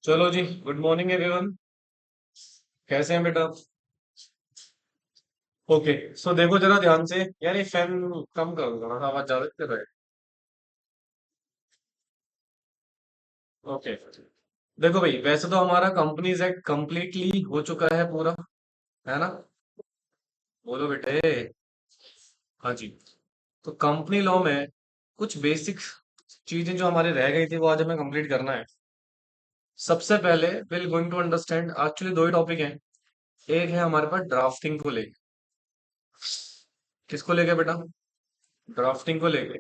चलो जी, good morning everyone. कैसे हैं बेटा? ओके। सो देखो जरा ध्यान से। यार ये फैन कम कर दो, थोड़ा आवाज ज्यादा कर रहा है। ओके। देखो भाई, वैसे तो हमारा कंपनीज एक्ट कंप्लीटली हो चुका है पूरा, है ना? बोलो बेटे। हाँ जी। तो कंपनी लॉ में कुछ बेसिक चीजें जो हमारे रह गई थी वो आज हमें कंप्लीट करना है। सबसे पहले will going to understand, actually दो ही टॉपिक हैं। एक है हमारे पास ड्राफ्टिंग को लेके। किसको लेके बेटा? ड्राफ्टिंग को लेके।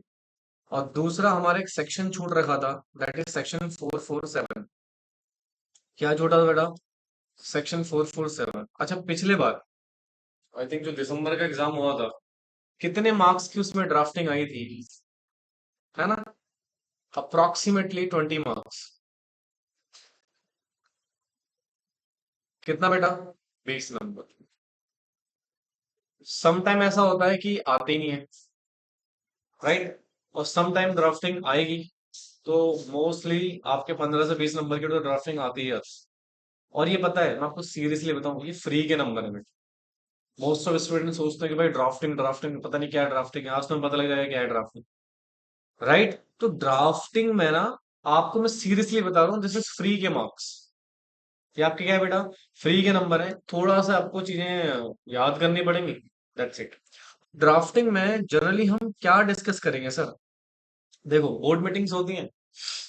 और दूसरा हमारा एक सेक्शन छूट रखा था, दैट इज सेक्शन 447। क्या छूटा था बेटा? सेक्शन 447। अच्छा, पिछले बार आई थिंक जो दिसंबर का एग्जाम हुआ था, कितने मार्क्स की उसमें ड्राफ्टिंग आई थी? है ना? Approximately 20 marks. कितना बेटा? 20 नंबर। सम टाइम ऐसा होता है कि आते ही नहीं है, राइट? और सम टाइम ड्राफ्टिंग आएगी, तो मोस्टली आपके 15 से 20 नंबर की तो ड्राफ्टिंग आती है। और ये पता है, मैं आपको सीरियसली बताऊं, ये फ्री के नंबर है। मोस्ट ऑफ स्टूडेंट सोचते हैं कि भाई ड्राफ्टिंग ड्राफ्टिंग, पता नहीं क्या ड्राफ्टिंग है, आज तुम्हें पता लग जाएगा क्या है ड्राफ्टिंग। राइट? तो ड्राफ्टिंग में ना, आपको मैं सीरियसली बता रहा हूँ, दिस इज फ्री के मार्क्स। ये आपके क्या है बेटा? फ्री के नंबर है। थोड़ा सा आपको चीजें याद करनी पड़ेंगी, दैट्स इट। ड्राफ्टिंग में जनरली हम क्या डिस्कस करेंगे सर? देखो, बोर्ड मीटिंग्स होती हैं,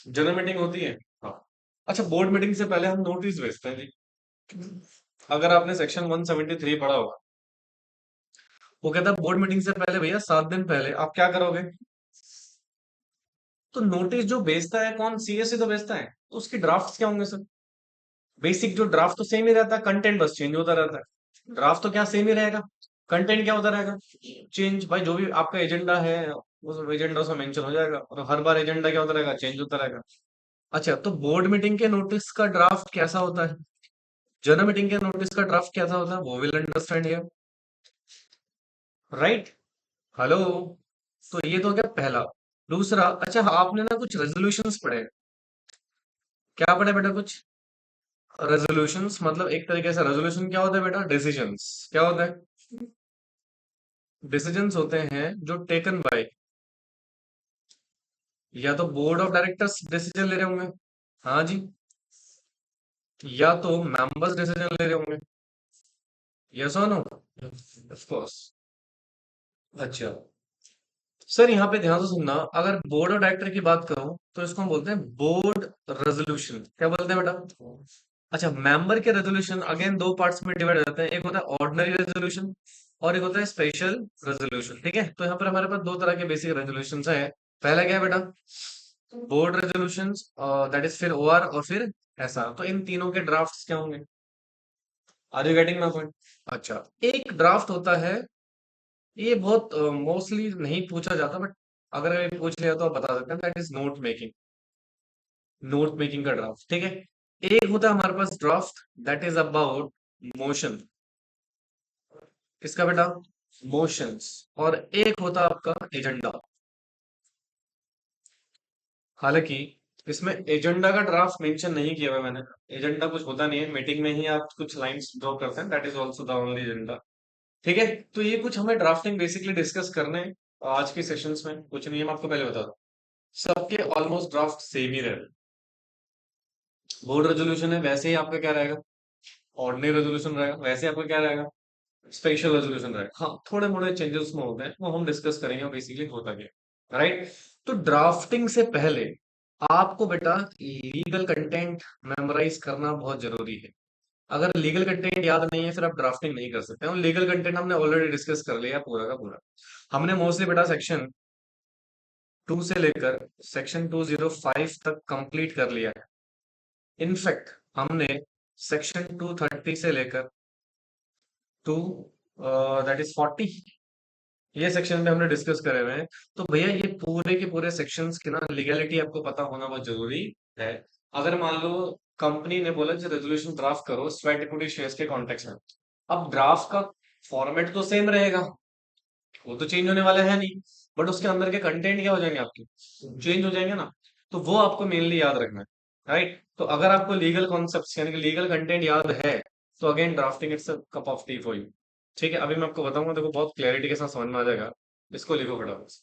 जनरल मीटिंग होती है। हाँ। अच्छा, बोर्ड मीटिंग से पहले हम नोटिस भेजते हैं जी। अगर आपने सेक्शन 173 पढ़ा होगा, वो कहता है बोर्ड मीटिंग से पहले भैया 7 दिन पहले आप क्या करोगे? तो नोटिस जो भेजता है कौन? सीएससी तो भेजता है, तो उसकी ड्राफ्ट क्या होंगे सर? बेसिक जो ड्राफ्ट तो सेम ही रहता है, कंटेंट बस चेंज होता रहता है। ड्राफ्ट तो क्या सेम ही रहेगा, कंटेंट क्या होता रहेगा? चेंज। भाई जो भी आपका एजेंडा है, उस एजेंडा उसमें मेंशन हो जाएगा, और हर बार एजेंडा क्या होता रहेगा? चेंज होता रहेगा। अच्छा, तो बोर्ड मीटिंग के नोटिस का ड्राफ्ट कैसा होता है? जनरल मीटिंग के नोटिस का ड्राफ्ट कैसा होता है? वो will understand here, right? Hello. तो ये तो हो गया पहला। दूसरा, अच्छा आपने ना कुछ रेजोल्यूशंस पढ़े? क्या पढ़े बेटा कुछ? रेजोल्यूशंस मतलब एक तरीके से रेजोल्यूशन क्या होता है बेटा? डिसीजंस। क्या होता है? डिसीजंस होते हैं जो टेकन बाय, या तो बोर्ड ऑफ डायरेक्टर्स डिसीजन ले रहे होंगे, हाँ जी, या तो मेंबर्स डिसीजन ले रहे होंगे। यस और नो? Of course. अच्छा सर, यहाँ पे ध्यान से सुनना। अगर बोर्ड ऑफ डायरेक्टर की बात करूं तो इसको हम बोलते हैं बोर्ड रेजोल्यूशन। क्या बोलते हैं बेटा? अच्छा, मेंबर के रेजोल्यूशन अगेन दो पार्ट्स में डिवाइड हो जाते हैं, एक होता है ऑर्डिनरी रेजोल्यूशन और एक होता है स्पेशल रेजोल्यूशन। ठीक है, तो यहाँ पर हमारे पास दो तरह के बेसिक रेजोल्यूशन है। पहला क्या है बेटा? बोर्ड रेजोल्यूशन, दैट इज फिर ओआर और फिर ऐसा। तो इन तीनों के ड्राफ्ट्स क्या होंगे? Are you getting my point? अच्छा, एक ड्राफ्ट होता है, ये बहुत मोस्टली नहीं पूछा जाता, बट अगर ये पूछ लिया तो आप बता सकते हैं, that is note making. Note making का ड्राफ्ट, ठीक है। एक होता है हमारे पास draft, that is about motion. किसका बेटा? मोशंस। और एक होता है आपका एजेंडा। हालांकि इसमें एजेंडा का ड्राफ्ट मेंशन नहीं किया हुआ है मैंने। एजेंडा कुछ होता नहीं है, मीटिंग में ही आप कुछ लाइंस ड्रॉ करते हैं, that is also the only agenda. ठीक है। तो ये कुछ हमें ड्राफ्टिंग बेसिकली डिस्कस करने हैं आज के सेशंस में। कुछ नहीं, मैं आपको पहले बता दूं, सबके ऑलमोस्ट ड्राफ्ट सेम ही रहे। बोर्ड रेजोल्यूशन है, वैसे ही आपका क्या रहेगा? ऑर्डिनरी रेजोल्यूशन रहेगा, वैसे ही आपका क्या रहेगा? स्पेशल रेजोल्यूशन रहेगा। हाँ, थोड़े मोड़े चेंजेस उसमें होते हैं, वो हम डिस्कस करेंगे बेसिकली होता क्या, राइट? तो ड्राफ्टिंग से पहले आपको बेटा लीगल कंटेंट मेमोराइज करना बहुत जरूरी है। अगर लीगल कंटेंट याद नहीं है, फिर आप ड्राफ्टिंग नहीं कर सकते। और लीगल कंटेंट हमने ऑलरेडी डिस्कस कर लिया पूरा का पूरा। हमने मोस्टली बेटा सेक्शन 2 से लेकर सेक्शन 205 तक कंप्लीट कर लिया है। इनफैक्ट हमने सेक्शन 230 से लेकर टू दैट इज 40, ये सेक्शन में हमने डिस्कस करे हुए हैं। तो भैया ये पूरे के पूरे सेक्शंस की ना लीगैलिटी आपको पता होना बहुत जरूरी है। अगर मान लो कंपनी ने बोला कि रेजोल्यूशन ड्राफ्ट करो स्वेट इक्विटी शेयर्स के कॉन्टेक्स्ट में, अब ड्राफ्ट का फॉर्मेट तो सेम रहेगा, वो तो चेंज होने वाला है नहीं, बट उसके अंदर के कंटेंट क्या हो जाएंगे आपके? चेंज हो जाएंगे ना। तो वो आपको मेनली याद रखना राइट? तो अगर आपको लीगल कॉन्सेप्ट्स यानी कि लीगल कंटेंट याद है, तो again drafting it's a cup of T for you. ठीक है, अभी मैं आपको बताऊंगा, देखो बहुत क्लैरिटी के साथ समझ में आ जाएगा। इसको लिखो फटाफट।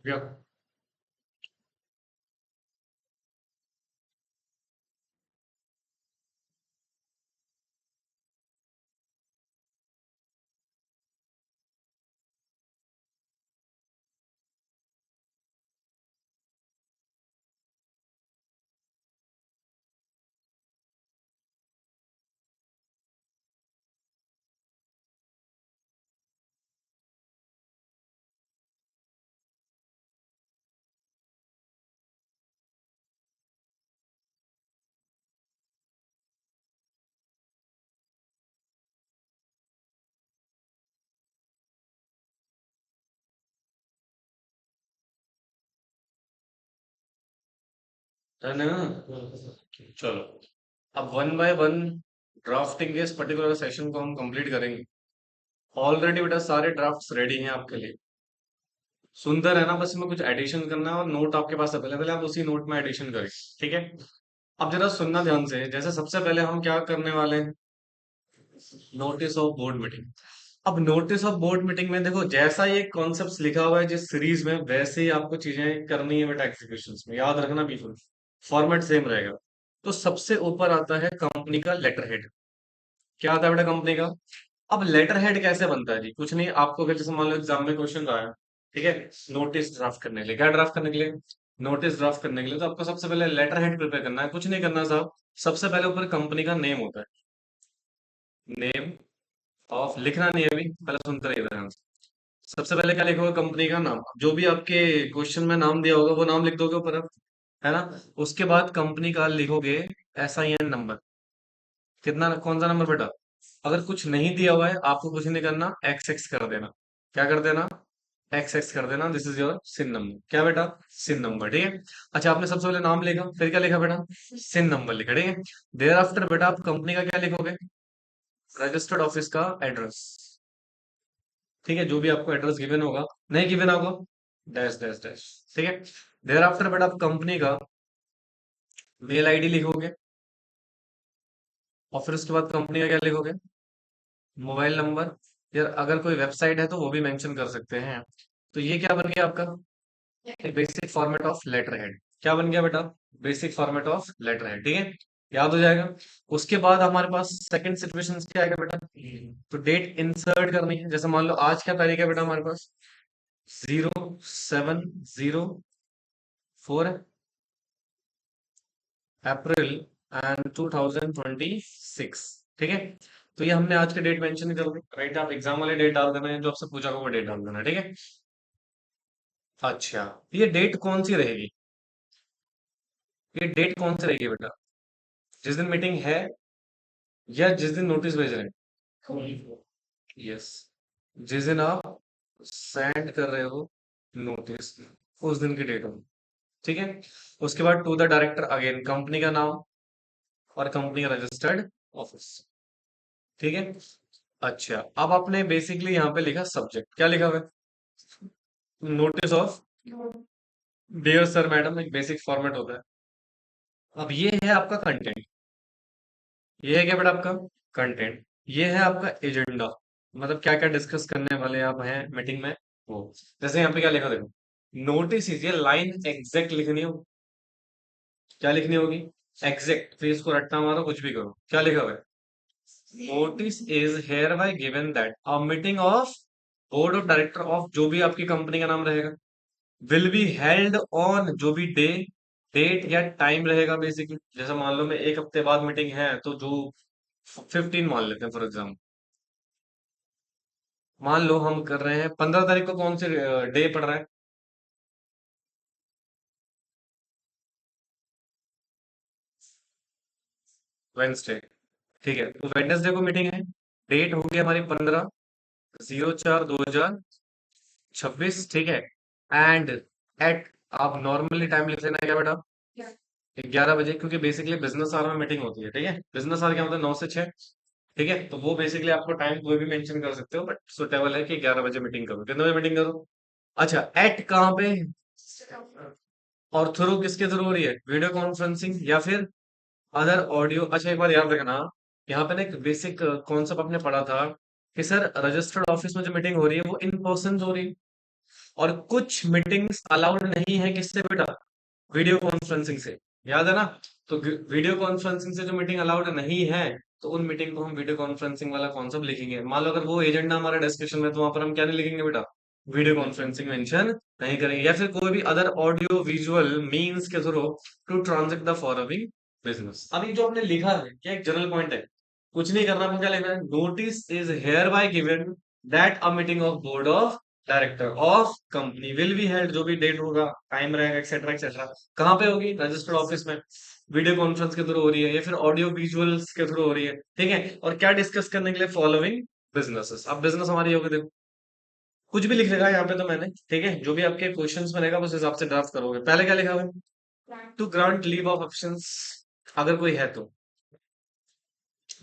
या है ना? चलो, अब वन बाय वन ड्राफ्टिंग के इस पर्टिकुलर सेशन को हम कंप्लीट करेंगे। ऑलरेडी बेटा सारे ड्राफ्ट्स रेडी हैं आपके लिए। सुंदर है ना, बस इसमें कुछ एडिशन करना है और नोट आपके पास अवेलेबल है, आप उसी नोट में एडिशन करें। ठीक है, अब जरा सुनना ध्यान से। जैसे सबसे पहले हम क्या करने वाले हैं, नोटिस ऑफ बोर्ड मीटिंग। अब नोटिस ऑफ बोर्ड मीटिंग में देखो, जैसा ये कॉन्सेप्ट लिखा हुआ है जिस सीरीज में, वैसे ही आपको चीजें करनी है बेटा एग्जीक्यूशन में, याद रखना बिल्कुल। फॉर्मेट सेम रहेगा। तो सबसे ऊपर आता है कंपनी का लेटर हेड। क्या आता है बेटा कंपनी का? अब लेटर हेड कैसे बनता है जी? कुछ नहीं, आपको अगर जैसे मान लो एग्जाम में क्वेश्चन आया, ठीक है, नोटिस ड्राफ्ट करने के लिए, क्या ड्राफ्ट करने के लिए? नोटिस ड्राफ्ट करने के लिए, तो आपको सबसे पहले लेटर हेड प्रिपेयर करना है। कुछ नहीं करना साहब, सबसे पहले ऊपर कंपनी का नेम होता है। नेम ऑफ, लिखना नहीं है अभी, पहले सुनते रहिए ध्यान से। सबसे पहले क्या लिखोगे? कंपनी का नाम, जो भी आपके क्वेश्चन में नाम दिया होगा वो नाम लिख दोगे ऊपर आप, है ना? उसके बाद कंपनी का लिखोगे SIN नंबर। कितना, कौन सा नंबर बेटा? अगर कुछ नहीं दिया हुआ है, आपको कुछ नहीं करना, XX कर देना। क्या कर देना? XX कर देना। This is your CIN number. क्या बेटा? CIN number. ठीक है। अच्छा, आपने सबसे पहले नाम लिखा, फिर क्या लिखा बेटा? सिन नंबर लिखा। ठीक है। देयर आफ्टर बेटा आप कंपनी का क्या लिखोगे? रजिस्टर्ड ऑफिस का एड्रेस। ठीक है, जो भी आपको एड्रेस गिवन होगा, नहीं गिवन होगा, डैश डैश डैश। ठीक है। देयर आफ्टर बेटा आप कंपनी का मेल ID लिखोगे, और फिर उसके बाद कंपनी का क्या लिखोगे? Mobile number. या अगर कोई वेबसाइट है तो वो भी मेंशन कर सकते हैं। तो ये क्या बन गया आपका? Basic format of letter head. क्या बन गया बेटा? Basic format of letter head. ठीक है। याद हो जाएगा। उसके बाद हमारे पास सेकंड सिचुएशन क्या आएगा बेटा? तो डेट इंसर्ट करनी है। जैसे मान लो आज क्या तारीख है बेटा हमारे पास? 0704 अप्रैल एंड 2026। ठीक है, तो ये हमने आज के डेट मेंशन कर दी, राइट? आप एग्जाम वाले डेट डाल देना है, जो आपसे पूछा होगा वो डेट डाल देना, ठीक है। अच्छा, ये डेट कौन सी रहेगी? ये डेट कौन सी रहेगी बेटा? जिस दिन मीटिंग है या जिस दिन नोटिस भेज रहे हैं? यस, जिस दिन आप सेंड कर रहे हो नोटिस, उस दिन की डेट हो। ठीक है, उसके बाद to the director again, company का नाम और कंपनी का रजिस्टर्ड ऑफिस। ठीक है। अच्छा, अब आपने बेसिकली यहाँ पे लिखा सब्जेक्ट, क्या लिखा हुआ है? Notice of dear sir madam, एक बेसिक फॉर्मेट होता है। अब ये है आपका कंटेंट, ये है क्या बेटा आपका कंटेंट, ये है आपका एजेंडा, मतलब क्या क्या डिस्कस करने वाले आप हैं मीटिंग में वो। जैसे यहाँ पे क्या लिखा देखो, नोटिस इज, ये लाइन एग्जैक्ट लिखनी हो। क्या लिखनी होगी? एग्जैक्ट, फिर इसको रट्टा मारो कुछ भी करो, क्या लिखा हुआ है? Notice is hereby given that a meeting of board of director of, जो भी आपकी कंपनी का नाम रहेगा, विल बी हेल्ड ऑन, जो भी डे, डेट या टाइम रहेगा बेसिकली। जैसे मान लो मैं एक हफ्ते बाद मीटिंग है, तो जो 15 मान लेते हैं फॉर एग्जाम्पल, मान लो हम कर रहे हैं 15 तारीख को, कौन से डे पड़ रहा है? वेंसडे। ठीक है, तो वेडनेसडे को मीटिंग है, डेट होगी हमारी 15/04/2026। ठीक है, एंड एट, आप नॉर्मली टाइम लिख लेना है क्या बेटा? 11 बजे, क्योंकि बेसिकली बिजनेस आवर में मीटिंग होती है। ठीक है, बिजनेस आवर क्या होता है? 9 से 6। ठीक है, तो वो बेसिकली आपको टाइम कोई भी मेंशन कर सकते हो, बट सुटेबल है कि 11 बजे मीटिंग करो। कितने बजे मीटिंग करो? अच्छा, एट कहाँ पे? और थ्रू किसके थ्रू हो रही है? वीडियो कॉन्फ्रेंसिंग या फिर अदर ऑडियो। अच्छा, एक बार याद रखना, यहाँ पे ना एक बेसिक कॉन्सेप्ट आपने पढ़ा था कि सर रजिस्टर्ड ऑफिस में जो मीटिंग हो रही है वो इन पर्सन हो रही है, और कुछ मीटिंग्स अलाउड नहीं है किससे बेटा? वीडियो कॉन्फ्रेंसिंग से। याद है ना? तो वीडियो कॉन्फ्रेंसिंग से जो मीटिंग अलाउड नहीं है, तो उन मीटिंग को हम वीडियो कॉन्फ्रेंसिंग वाला कॉन्सेप्ट लिखेंगे। मान लो अगर वो एजेंडा हमारा डिस्कशन में, तो वहां पर हम क्या नहीं लिखेंगे बेटा? वीडियो कॉन्फ्रेंसिंग मेंशन नहीं करेंगे, या फिर कोई भी अदर ऑडियो विजुअल मीन्स के through to transact the following business. अभी जो आपने लिखा है क्या एक जनरल पॉइंट है, कुछ नहीं करना, आपको क्या लिखना है? Notice is hereby given that a meeting of board of director of company will be held, जो भी डेट होगा, टाइम रहेगा, एक्सेट्रा एक्सेट्रा, कहाँ पे होगी? रजिस्टर्ड ऑफिस में, वीडियो कॉन्फ्रेंस के थ्रू हो रही है या फिर ऑडियो विजुअल्स के थ्रू हो रही है। ठीक है, और क्या डिस्कस करने के लिए? Following businesses. अब बिजनेस हमारी होगी, देखो कुछ भी लिख लेगा यहाँ पे तो मैंने, ठीक है, जो भी आपके क्वेश्चंस बनेगा उस हिसाब से ड्राफ्ट करोगे। पहले क्या लिखा हुआ है? To grant leave of absence, अगर कोई है तो।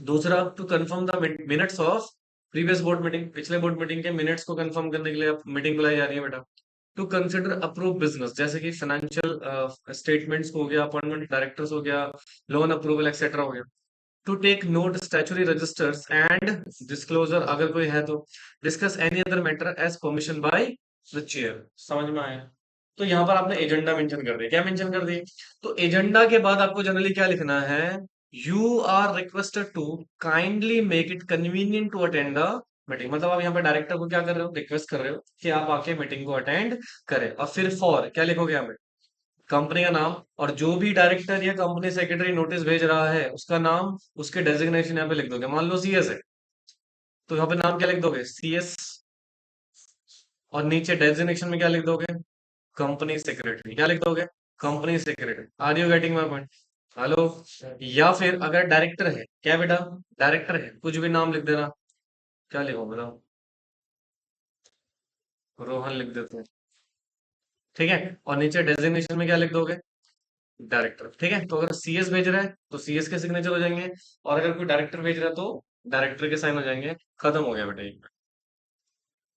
दूसरा, to confirm the minutes of previous board meeting, पिछले बोर्ड मीटिंग के मिनट्स को कंफर्म करने के लिए मीटिंग बुलाई जा रही है बेटा। टू कंसिडर अप्रूव बिजनेस, जैसे कि फाइनेंशियल स्टेटमेंट्स हो गया, अपॉइंटमेंट डायरेक्टर्स हो गया, लोन अप्रूवल एक्सेट्रा हो गया। To take note statutory registers and disclosure, अगर कोई है तो। Discuss any other matter as permission by the chair. समझ में आया? तो यहाँ पर आपने एजेंडा मेंशन कर दिया, क्या मेंशन कर दिया? तो एजेंडा के बाद आपको जनरली क्या लिखना है? You are requested to kindly make it convenient to attend the meeting, मतलब आप यहाँ पे डायरेक्टर को क्या कर रहे हो? रिक्वेस्ट कर रहे हो कि आप आके मीटिंग को अटेंड करें। और फिर फॉर क्या लिखोगे यहाँ पे? कंपनी का नाम, और जो भी डायरेक्टर या कंपनी सेक्रेटरी नोटिस भेज रहा है उसका नाम, उसके डेजिग्नेशन यहाँ पे लिख दोगे। मान लो सीएस है, तो यहाँ पे नाम क्या लिख दोगे? सीएस। और नीचे डेजिग्नेशन में क्या लिख दोगे? Company secretary. क्या लिख दोगे? Company secretary. Are you getting my point? Hello? या फिर अगर डायरेक्टर है, क्या बेटा? डायरेक्टर है, कुछ भी नाम लिख देना। क्या लिखो बताओ? रोहन लिख देते हैं। ठीक है, और नीचे डेजिग्नेशन में क्या लिख दोगे? डायरेक्टर। ठीक है, तो अगर सीएस भेज रहा है तो सीएस के सिग्नेचर हो जाएंगे, और अगर कोई डायरेक्टर भेज रहा है तो डायरेक्टर के साइन हो जाएंगे। खत्म हो गया बेटा ये।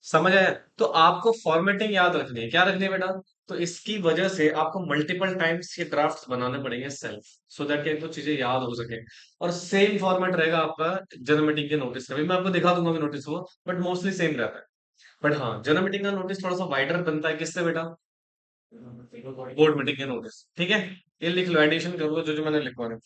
समझ आया? तो आपको फॉर्मेटिंग याद रखनी है, क्या रखनी है बेटा? तो इसकी वजह से आपको मल्टीपल टाइम्स ये ड्राफ्ट्स बनाने पड़ेंगे सेल्फ, सो दैट कि आपको चीजें याद हो सके। और सेम फॉर्मेट रहेगा आपका जनरल मीटिंग के नोटिस का भी, मैं आपको दिखा दूंगा नोटिस वो, बट मोस्टली सेम रहता है। बट हाँ, जनरल मीटिंग का नोटिस थोड़ा सा वाइडर बनता है, किससे बेटा? बोर्ड मीटिंग के नोटिस। ठीक है, ये लिख लो, एडिशन कर लो जो जो मैंने लिखवाना है।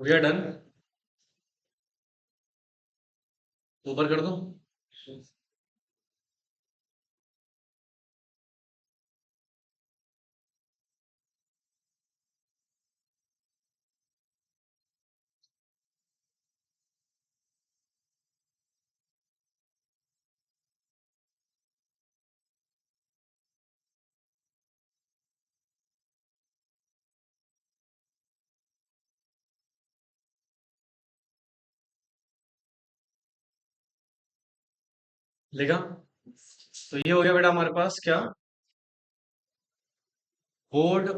We are done. ऊपर कर दो। लिखा। तो ये हो गया बेटा हमारे पास क्या, बोर्ड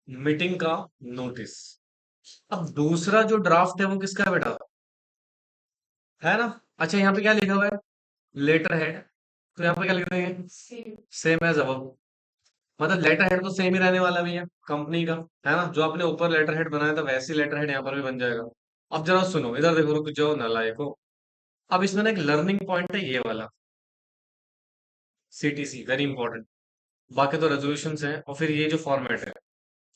मीटिंग का नोटिस। अब दूसरा जो ड्राफ्ट है वो किसका है बेटा, है ना। अच्छा यहाँ पे क्या लिखा हुआ है, लेटर हेड। तो यहाँ पे क्या लिख देंगे, सेम एज अब। मतलब लेटर हेड तो सेम ही रहने वाला भैया कंपनी का, है ना। जो आपने ऊपर लेटर हेड बनाया था वैसे लेटर हेड यहाँ पर भी बन जाएगा। अब जरा सुनो इधर देखो, रुक जाओ नालायको। अब इसमें ना एक लर्निंग पॉइंट है ये वाला, सीटीसी वेरी इंपॉर्टेंट। बाकी तो रेजोल्यूशन है और फिर ये जो फॉर्मेट है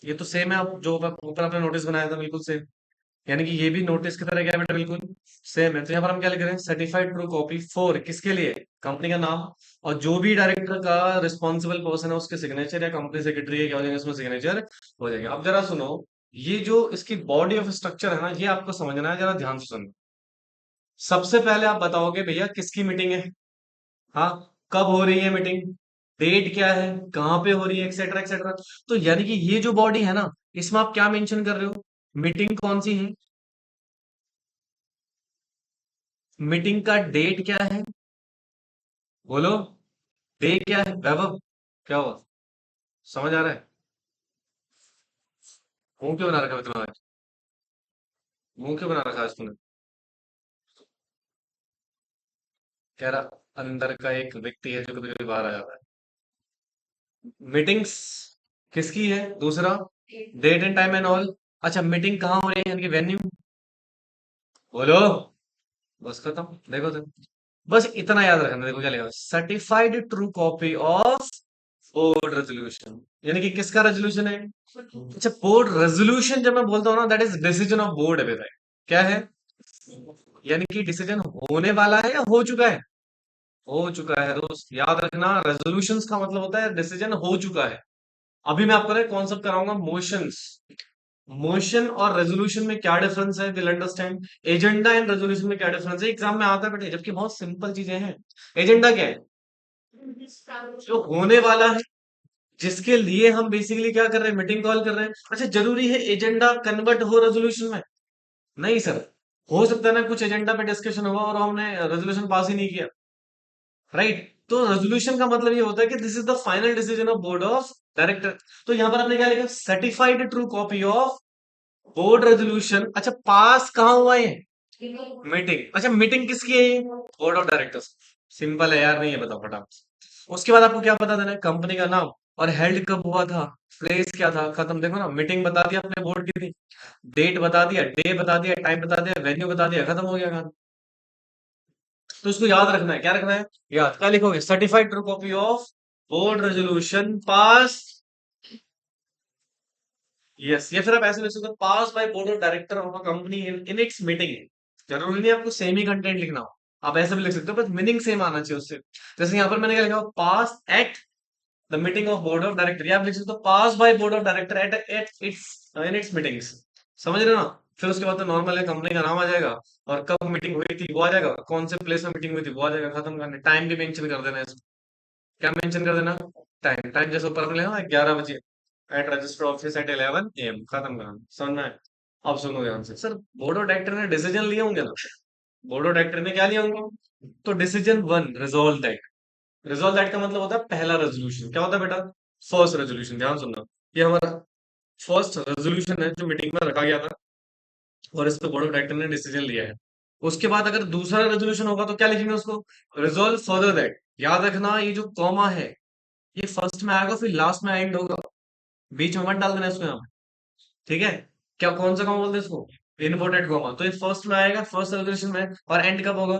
ये तो सेम है। आप जो ऊपर आपने नोटिस बनाया था बिल्कुल सेम, यानी कि ये भी नोटिस की तरह क्या है बेटा, बिल्कुल सेम है। तो यहाँ पर हम क्या लिख रहे हैं, सर्टिफाइड ट्रू कॉपी फॉर किसके लिए, कंपनी का नाम, और जो भी डायरेक्टर का रिस्पॉन्सिबल पर्सन है उसके सिग्नेचर या कंपनी सेक्रेटरी है क्या हो जाएगा इसमें सिग्नेचर हो जाएगा। अब जरा सुनो, ये जो इसकी बॉडी ऑफ स्ट्रक्चर है ना ये आपको समझना है, जरा ध्यान से सुनो। सबसे पहले आप बताओगे भैया किसकी मीटिंग है, हाँ, कब हो रही है मीटिंग, डेट क्या है, कहाँ पे हो रही है, एक्सेट्रा एक्सेट्रा। तो यानी कि ये जो बॉडी है ना इसमें आप क्या मेंशन कर रहे हो, मीटिंग कौन सी है, मीटिंग का डेट क्या है, बोलो, डे क्या है वैभव, क्या हुआ, समझ आ रहा है। मुंह क्यों बना रखा है तुम्हारा, मुंह क्यों बना रखा है आज तूने। कह रहा अंदर का एक व्यक्ति है जो कभी कभी बाहर आ जाता है। मीटिंग्स किसकी है, दूसरा date and time and all. अच्छा मीटिंग कहाँ हो रही है यानी कि वेन्यू, बोलो, बस खत्म। देखो तो बस इतना याद रखना, देखो क्या लिखा, certified true copy of board resolution, यानी कि किसका रेजोल्यूशन है। अच्छा बोर्ड रेजोल्यूशन जब मैं बोलता हूँ ना that is decision of board है बेटा, क्या है, यानी कि डिसीजन होने वाला है या हो चुका है, हो चुका है दोस्त, याद रखना। रेजोल्यूशंस का मतलब होता है डिसीजन हो चुका है। अभी मैं आपको ना कॉन्सेप्ट कराऊंगा मोशंस, मोशन और रेजोल्यूशन में क्या डिफरेंस है, will understand. Agenda and resolution में क्या डिफरेंस है, एग्जाम में आता है बेटे, जबकि बहुत सिंपल चीजें हैं। एजेंडा क्या है, जो होने वाला है, जिसके लिए हम बेसिकली क्या कर रहे हैं, मीटिंग कॉल कर रहे हैं। अच्छा जरूरी है एजेंडा कन्वर्ट हो रेजोल्यूशन में, नहीं सर। हो सकता है ना कुछ एजेंडा पे डिस्कशन हुआ और हमने रेजोल्यूशन पास ही नहीं किया, राइट। तो रेजोल्यूशन का मतलब ये होता है कि this is the final decision of board of director. तो यहां पर आपने क्या लिखा, certified true copy of board resolution. अच्छा पास कहाँ हुआ है, मीटिंग। अच्छा मीटिंग किसकी है ये, बोर्ड ऑफ डायरेक्टर्स। सिंपल है यार, नहीं है, बताओ फटाफट। उसके बाद आपको क्या बता देना है, कंपनी का नाम, और हेल्ड कब हुआ था, प्लेस क्या था, खत्म। देखो ना मीटिंग बता दिया अपने बोर्ड की थी, डेट बता दिया, डे बता दिया, टाइम बता दिया, वेन्यू बता दिया, खत्म हो गया काम। तो इसको याद रखना है, क्या रखना है, याद क्या लिखोगे, certified true copy of board resolution pass, yes. या फिर आप ऐसे लिख सकते हो, pass by board of director of a company in its meeting. जरूरी नहीं आपको सेम ही कंटेंट लिखना हो, आप ऐसे भी लिख सकते हो, बस मीनिंग सेम आना चाहिए उससे। जैसे यहाँ पर मैंने क्या लिखा, pass at the meeting of board of director, या आप लिख सकते हो pass by board of director at at its in its meetings. समझ रहे हो ना। फिर उसके बाद तो नॉर्मल है, कंपनी का नाम आ जाएगा, और कब मीटिंग हुई थी वो आ जाएगा, कौन से प्लेस में मीटिंग हुई थी वो आ जाएगा, खत्म करने। टाइम भी मेंशन कर देना है इसमें। क्या मेंशन कर देना, टाइम। टाइम जैसे ऊपर हमने लिखा ना 11 बजे, at register office at 11 AM, खत्म करना, समझ में आया? अब सुनो ध्यान से, सर बोर्ड ऑफ डायरेक्टर ने डिसीजन लिए होंगे ना, बोर्ड ऑफ डायरेक्टर ने क्या लिया होंगे, तो decision one resolve that. Resolve that का मतलब होता है पहला रेजोल्यूशन, क्या होता है बेटा, फर्स्ट रेजोल्यूशन। ध्यान सुनना, ये हमारा फर्स्ट रेजोल्यूशन है जो मीटिंग में रखा गया था, और इस पे बोर्ड ऑफ डायरेक्टर ने डिसीजन लिया है। उसके बाद अगर दूसरा रेजोल्यूशन होगा तो क्या लिखेंगे उसको, रिजॉल्व फर्दर दैट। याद रखना ये जो कॉमा है ये फर्स्ट में आएगा फिर लास्ट में एंड होगा, बीच में मत डाल देना इसको यहाँ पे, ठीक है। क्या कौन सा कॉमा बोलते हैं इसको, इम्पोर्टेंट कॉमा। तो ये फर्स्ट में आएगा, फर्स्ट रेजोल्यूशन में, और एंड कब होगा,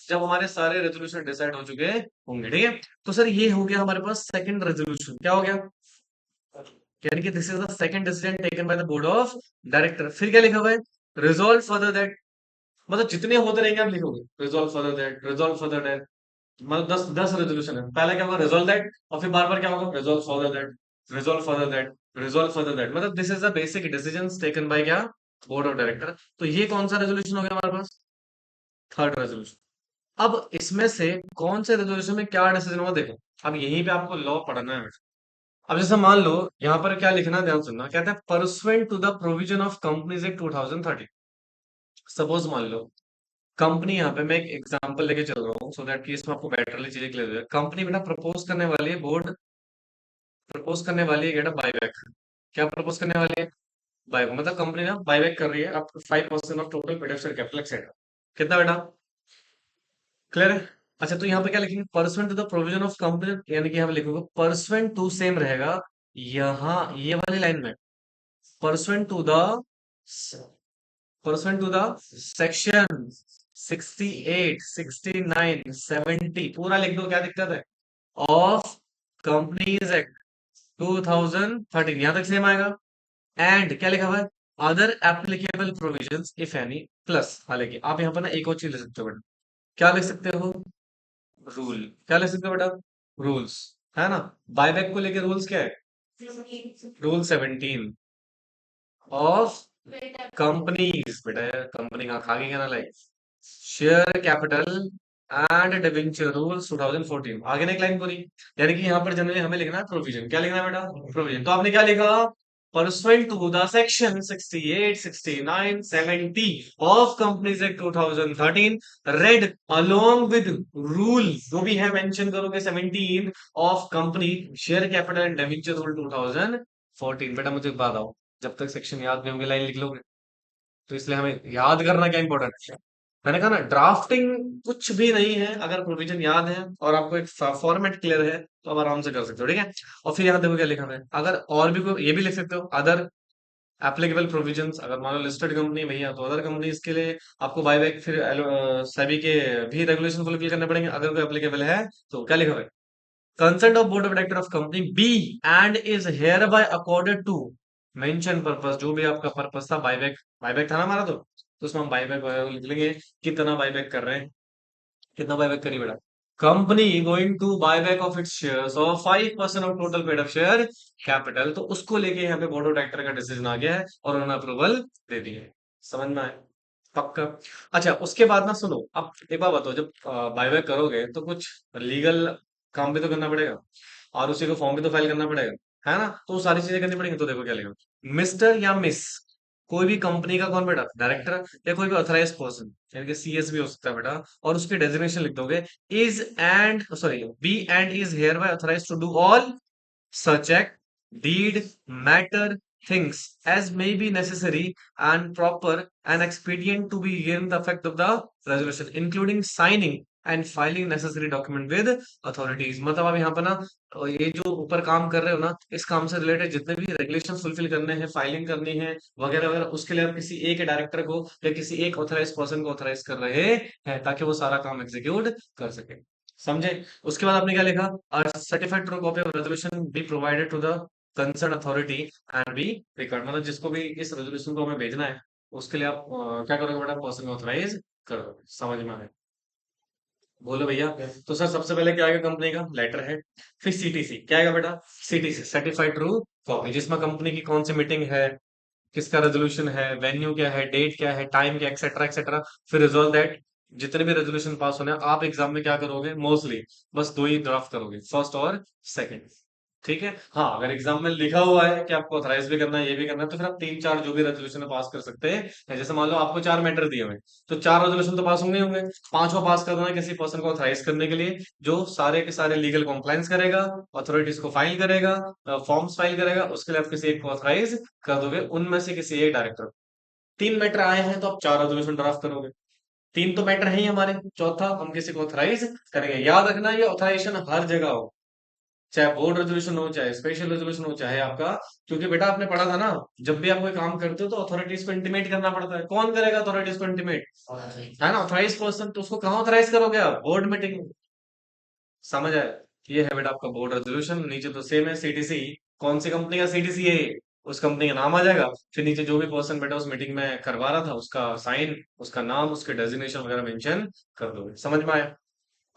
जब हमारे सारे रेजोल्यूशन डिसाइड हो चुके होंगे, ठीक है। तो सर ये हो गया हमारे पास सेकंड रेजोल्यूशन, क्या हो गया, यानी कि this is the second decision taken by the board of director. फिर क्या लिखा हुआ है, रिजॉल्व फर्दर दैट, मतलब जितने होते रहेंगे आप लिखोगे, resolve further that, resolve further that, मतलब 10 रेजोल्यूशन है, पहला क्या होगा, रिजॉल्व दैट, और फिर बार बार क्या होगा, resolve further that, resolve further that, resolve further that, मतलब this is the basic decision taken by क्या, बोर्ड ऑफ डायरेक्टर। तो ये कौन सा रेजोल्यूशन हो गया हमारे पास, थर्ड रेजोल्यूशन। अब इसमें से कौन से रेजोल्यूशन में क्या डिसीजन होगा देखो, अब यहीं पे आपको लॉ पढ़ना है। अब जैसे मान लो यहाँ पर क्या लिखना है, ध्यान सुनना, कहता है pursuant to the provision of companies act 2013। Suppose मान लो कंपनी, यहाँ पे मैं एक एग्जांपल लेके चल रहा हूँ सो दैट कि इसमें आपको बेटरली चीजें क्लियर हो जाए। कंपनी बेटा प्रपोज करने वाली है, बोर्ड प्रपोज करने वाली है बेटा बायबैक। क्या प्रपोज करने वाली है, बायबैक, मतलब कंपनी ना बायबैक कर रही है up to 5% of total production capital etcetera. कितना बेटा, क्लियर है। अच्छा तो यहाँ पे क्या लिखेंगे, pursuant to the provision of company, यानी कि यहाँ पे लिखोगे परसुएंट टू, सेम रहेगा यहाँ ये वाली लाइन में, pursuant to the, pursuant to the section 68, 69, 70 पूरा लिख दो, क्या दिक्कत है, ऑफ कंपनीज एक्ट 2013, यहां तक सेम आएगा। एंड क्या लिखा हुआ है, other applicable provisions if any, plus, हालांकि आप यहाँ पर ना एक और चीज लिख सकते हो बेटा, क्या लिख सकते हो, रूल, क्या लिख सकते हो बेटा, रूल्स, है ना। बायबैक को लेके रूल्स क्या है, रूल 17 ऑफ कंपनीज, बेटा कंपनी का खा गया ना, like share capital and debenture rules 2014, आगे ना एक लाइन पूरी। यानी कि यहाँ पर जनरली हमें लिखना है प्रोविजन, क्या लिखना है बेटा, प्रोविजन। तो आपने क्या लिखा, pursuant to the section 68, 69, 70 of companies act 2013, read along with rule, जो भी है मेंशन करोगे 17 of company share capital and debenture rule 2014। बेटा मुझे एक बात आओ, जब तक सेक्शन याद नहीं होंगे लाइन लिख लोगे, तो इसलिए हमें याद करना क्या इंपॉर्टेंट है। मैंने कहा ना ड्राफ्टिंग कुछ भी नहीं है, अगर प्रोविजन याद है और आपको एक फॉर्मेट क्लियर है तो आप आराम से कर सकते हो, ठीक है। और फिर यहाँ देखो क्या लिखा है, अगर और भी कोई, ये भी लिख सकते हो, अदर एप्लीकेबल प्रोविजंस, अगर मान लो लिस्टेड कंपनी भैया तो अदर कंपनीज के लिए आपको बायबैक फिर सेबी के भी रेगुलेशन फुलफिल करने पड़ेंगे, अगर कोई एप्लीकेबल है तो क्या लिखा हुआ है, consent of board of director of company B and is hereby accorded to mention purpose, जो भी आपका पर्पस था, बायबैक, बायबैक था ना हमारा, तो उसमें हम बायबैक लिख लेंगे, कितना बायबैक कर रहे हैं, कितना बायबैक करिए बेटा, company going to buyback of its shares और 5% of total paid up share capital, तो उसको लेके यहाँ पे बोर्ड ऑफ डायरेक्टर का डिसीजन आ गया है और उन्होंने अप्रूवल दे दी है, समझ में आए, पक्का। अच्छा उसके बाद ना सुनो, अब एक बात बताओ, जब बायबैक करोगे तो कुछ लीगल काम भी तो करना पड़ेगा, और उसी को फॉर्म भी तो फाइल करना पड़ेगा, है ना, तो वो सारी चीजें करनी पड़ेंगी। तो देखो क्या लिखा, मिस्टर या मिस, कोई भी कंपनी का कौन बेटा, डायरेक्टर, या कोई भी ऑथराइज पर्सन, यानी कि सीएस भी हो सकता है बेटा, और उसकी डेजिग्नेशन लिख दोगे, is and sorry B and is hereby authorise to do all such act, deed, matter, things as may be necessary and proper and expedient to be in the effect of the resolution, including signing and filing necessary document with authorities। मतलब आप यहाँ पर ना ये जो ऊपर काम कर रहे हो ना, इस काम से रिलेटेड जितने भी रेगुलेशन फुलफिल करने हैं, फाइलिंग करनी है वगैरह वगैरह, उसके लिए आप किसी एक डायरेक्टर को या किसी एक ऑथराइज पर्सन को ऑथराइज कर रहे हैं ताकि वो सारा काम एग्जीक्यूट कर सके, समझे। उसके बाद आपने क्या लिखा, certified true copy of resolution be provided to the concern authority and be record, मतलब जिसको भी इस रेजोल्यूशन को हमें भेजना है उसके लिए आप क्या करोगे बेटा, पर्सन को ऑथराइज कर दोगे, समझ में आए, बोलो भैया। तो सर सबसे पहले क्या आएगा, कंपनी का लेटर है, फिर सीटीसी, क्या आएगा बेटा, सीटीसी सर्टिफाइड ट्रू कॉपी, जिसमें कंपनी की कौन सी मीटिंग है, किसका रेजोल्यूशन है, वेन्यू क्या है, डेट क्या है, टाइम क्या, एक्सेट्रा एक्सेट्रा। फिर रिजॉल्व दैट, जितने भी रेजोल्यूशन पास होने हैं, आप एग्जाम में क्या करोगे, मोस्टली बस दो ही ड्राफ्ट करोगे, फर्स्ट और सेकंड, ठीक है। हाँ अगर एग्जाम में लिखा हुआ है कि आपको ऑथराइज भी करना है, ये भी करना है, तो फिर आप तीन चार जो भी रेजोल्यूशन पास कर सकते हैं। जैसे मान लो आपको चार मैटर दिए हुए हैं, तो चार रेजोल्यूशन तो पास होंगे ही होंगे, पांचवा पास कर देना किसी पर्सन को ऑथराइज करने के लिए, जो सारे के सारे लीगल कॉम्प्लाइंस करेगा, अथॉरिटीज को फाइल करेगा, फॉर्म्स फाइल करेगा, उसके लिए आप किसी एक को ऑथराइज कर दोगे, उनमें से किसी एक डायरेक्टर। तीन मैटर आए हैं तो आप चार रेजोल्यूशन ड्राफ्ट करोगे, तीन तो मैटर है ही हमारे, चौथा हम किसी को ऑथराइज करेंगे। याद रखना ये ऑथराइजेशन हर जगह हो, चाहे बोर्ड रेजोल्यूशन हो, चाहे स्पेशल रेजोल्यूशन हो, चाहे आपका, क्योंकि बेटा आपने पढ़ा था ना, जब भी आप कोई काम करते हो तो अथॉरिटीज को इंटीमेट करना पड़ता है, कौन करेगा अथॉरिटीज को इंटीमेट, है ना, ऑथराइज पर्सन, तो उसको कहाँ ऑथराइज करोगे आप, बोर्ड मीटिंग में, समझ आए। ये है बेटा आपका बोर्ड रेजोल्यूशन, नीचे तो सेम है सीटीसी, कौन सी कंपनी का सीटीसी है, उस कंपनी का नाम आ जाएगा, फिर नीचे जो भी पर्सन बैठा उस मीटिंग में करवा रहा था उसका साइन, उसका नाम, उसके डेजिग्नेशन वगैरह मेंशन कर दोगे। समझ में आया?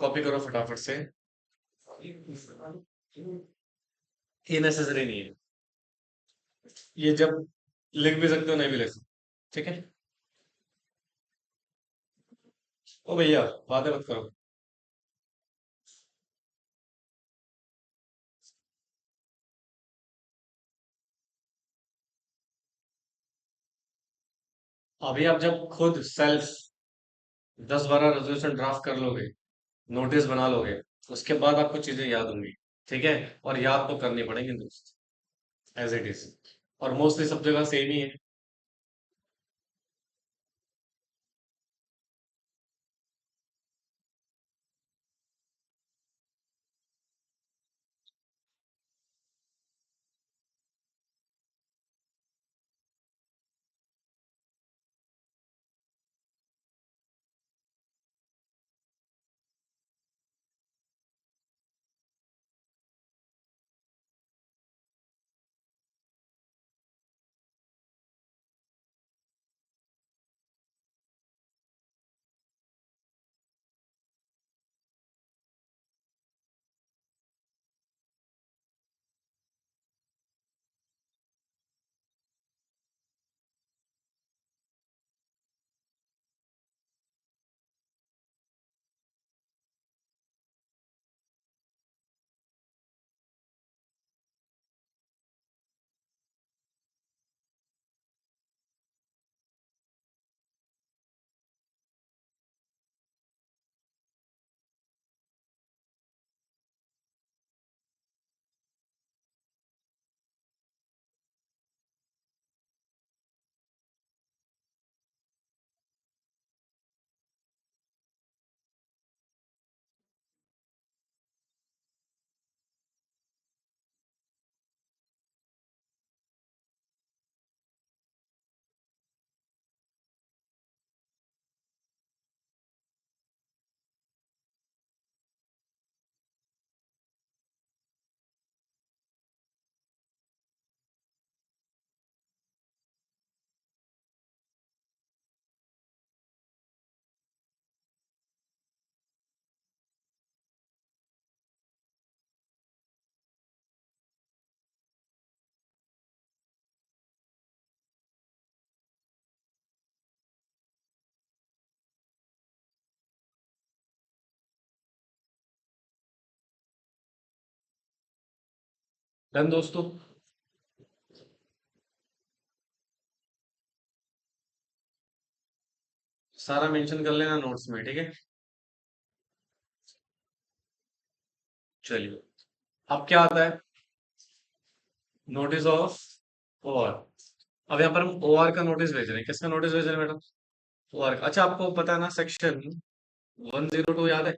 कॉपी करो फटाफट से। ये नेसेसरी नहीं है, ये जब लिख भी सकते हो नहीं भी लिख सकते। ठीक है। ओ भैया, बातें मत करो। अभी आप जब खुद सेल्फ 10-12 रेजोल्यूशन ड्राफ्ट कर लोगे, नोटिस बना लोगे, उसके बाद आपको चीजें याद होंगी। ठीक है। और याद तो करनी पड़ेंगी दोस्त, एज इट इज। और मोस्टली सब जगह सेम ही है। डन दोस्तों। सारा मेंशन कर लेना नोट्स में, ठीक है। चलिए, अब क्या आता है? Notice of OR. अब यहाँ पर हम ओआर का नोटिस भेज रहे हैं। किसका नोटिस भेज रहे हैं मैडम? ओआर का। अच्छा, आपको पता है ना सेक्शन 102 याद है?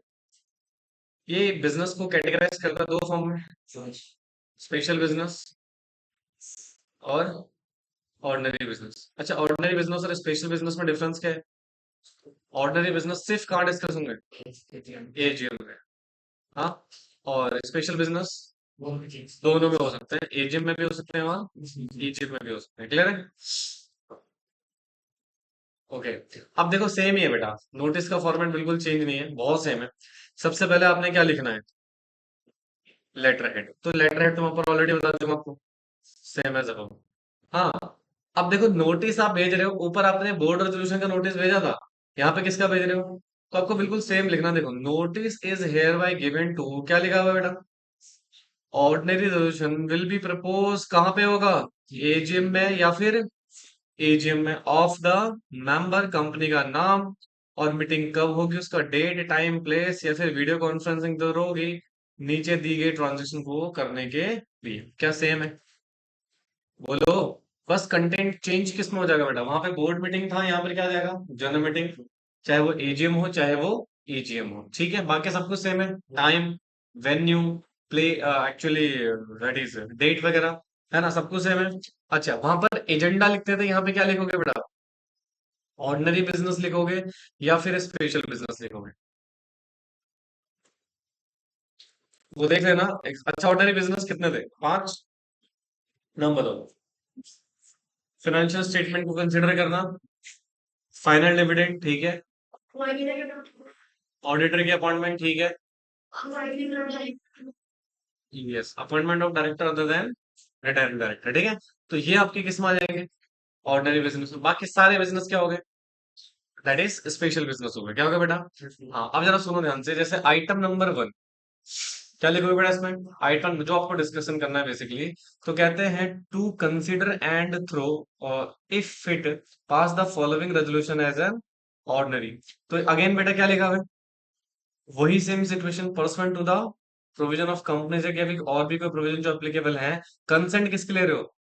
ये बिजनेस को कैटेगराइज करता है दो फॉर्म में, स्पेशल बिजनेस और ऑर्डिनरी बिजनेस। अच्छा, ऑर्डिनरी बिजनेस और स्पेशल बिजनेस में डिफरेंस क्या है? ऑर्डिनरी बिजनेस सिर्फ कहाँ डिस्कस होंगे? एजीएम में। हाँ। और स्पेशल बिजनेस दोनों में हो सकते हैं, एजीएम में भी हो सकते हैं और ईजीएम में भी हो सकते हैं। क्लियर है? ओके। अब देखो सेम ही है बेटा, नोटिस का फॉर्मेट बिल्कुल चेंज नहीं है, बहुत सेम है। सबसे पहले आपने क्या लिखना है? Letter head. तो लेटर हेड तो मैं ऊपर ऑलरेडी बता दूंगा आपको, सेम एज अब। हाँ। अब देखो नोटिस आप भेज रहे हो, ऊपर आपने बोर्ड रेजोल्यूशन का नोटिस भेजा था, यहाँ पे किसका भेज रहे हो? तो आपको बिल्कुल सेम लिखना। देखो, notice is hereby given to, क्या लिखा हुआ है बेटा? Ordinary resolution will be propose कहाँ पे होगा? एजीएम में या फिर एजीएम में ऑफ द मेंबर, कंपनी का नाम, और मीटिंग कब होगी उसका डेट टाइम प्लेस, या फिर वीडियो कॉन्फ्रेंसिंग तो होगी नीचे दी गई ट्रांजेक्शन को करने के लिए। क्या सेम है? बोलो। बस कंटेंट चेंज किस में हो जाएगा बेटा? वहां पे बोर्ड मीटिंग था, यहाँ पर क्या आ जाएगा? General meeting. चाहे वो एजीएम हो चाहे वो ईजीएम हो, ठीक है। बाकी सब कुछ सेम है। Time, venue, play, actually that is date वगैरह, है ना? सब कुछ सेम है। अच्छा, वहां पर एजेंडा लिखते थे, यहाँ पे क्या लिखोगे बेटा? ऑर्डिनरी बिजनेस लिखोगे या फिर स्पेशल बिजनेस लिखोगे? वो देख लेना। अच्छा, ऑर्डिनरी बिजनेस कितने थे? 5। नाम बताओ। फाइनेंशियल स्टेटमेंट को कंसिडर करना, फाइनल डिविडेंड ठीक है, ऑडिटर की अपॉइंटमेंट ठीक है, yes appointment of director other than retiring director ठीक है। तो ये आपके किस में आ जाएंगे, ऑर्डिनरी बिजनेस में। बाकी सारे बिजनेस क्या हो गए, दैट इज स्पेशल बिजनेस हो गया। क्या हो गया बेटा, हाँ अब जरा सुनो ध्यान से, जैसे आइटम नंबर 1 क्या लिखोगे बेटा इसमें, आइटम जो आपको डिस्कशन करना है बेसिकली, तो कहते हैं to consider and throw if fit pass the following resolution as an ordinary. तो अगेन बेटा क्या लिखा है, वही same situation personal to the provision of companies है, क्या भी और भी कोई प्रोविजन जो एप्लीकेबल है, कंसेंट किसके ले रहे हो,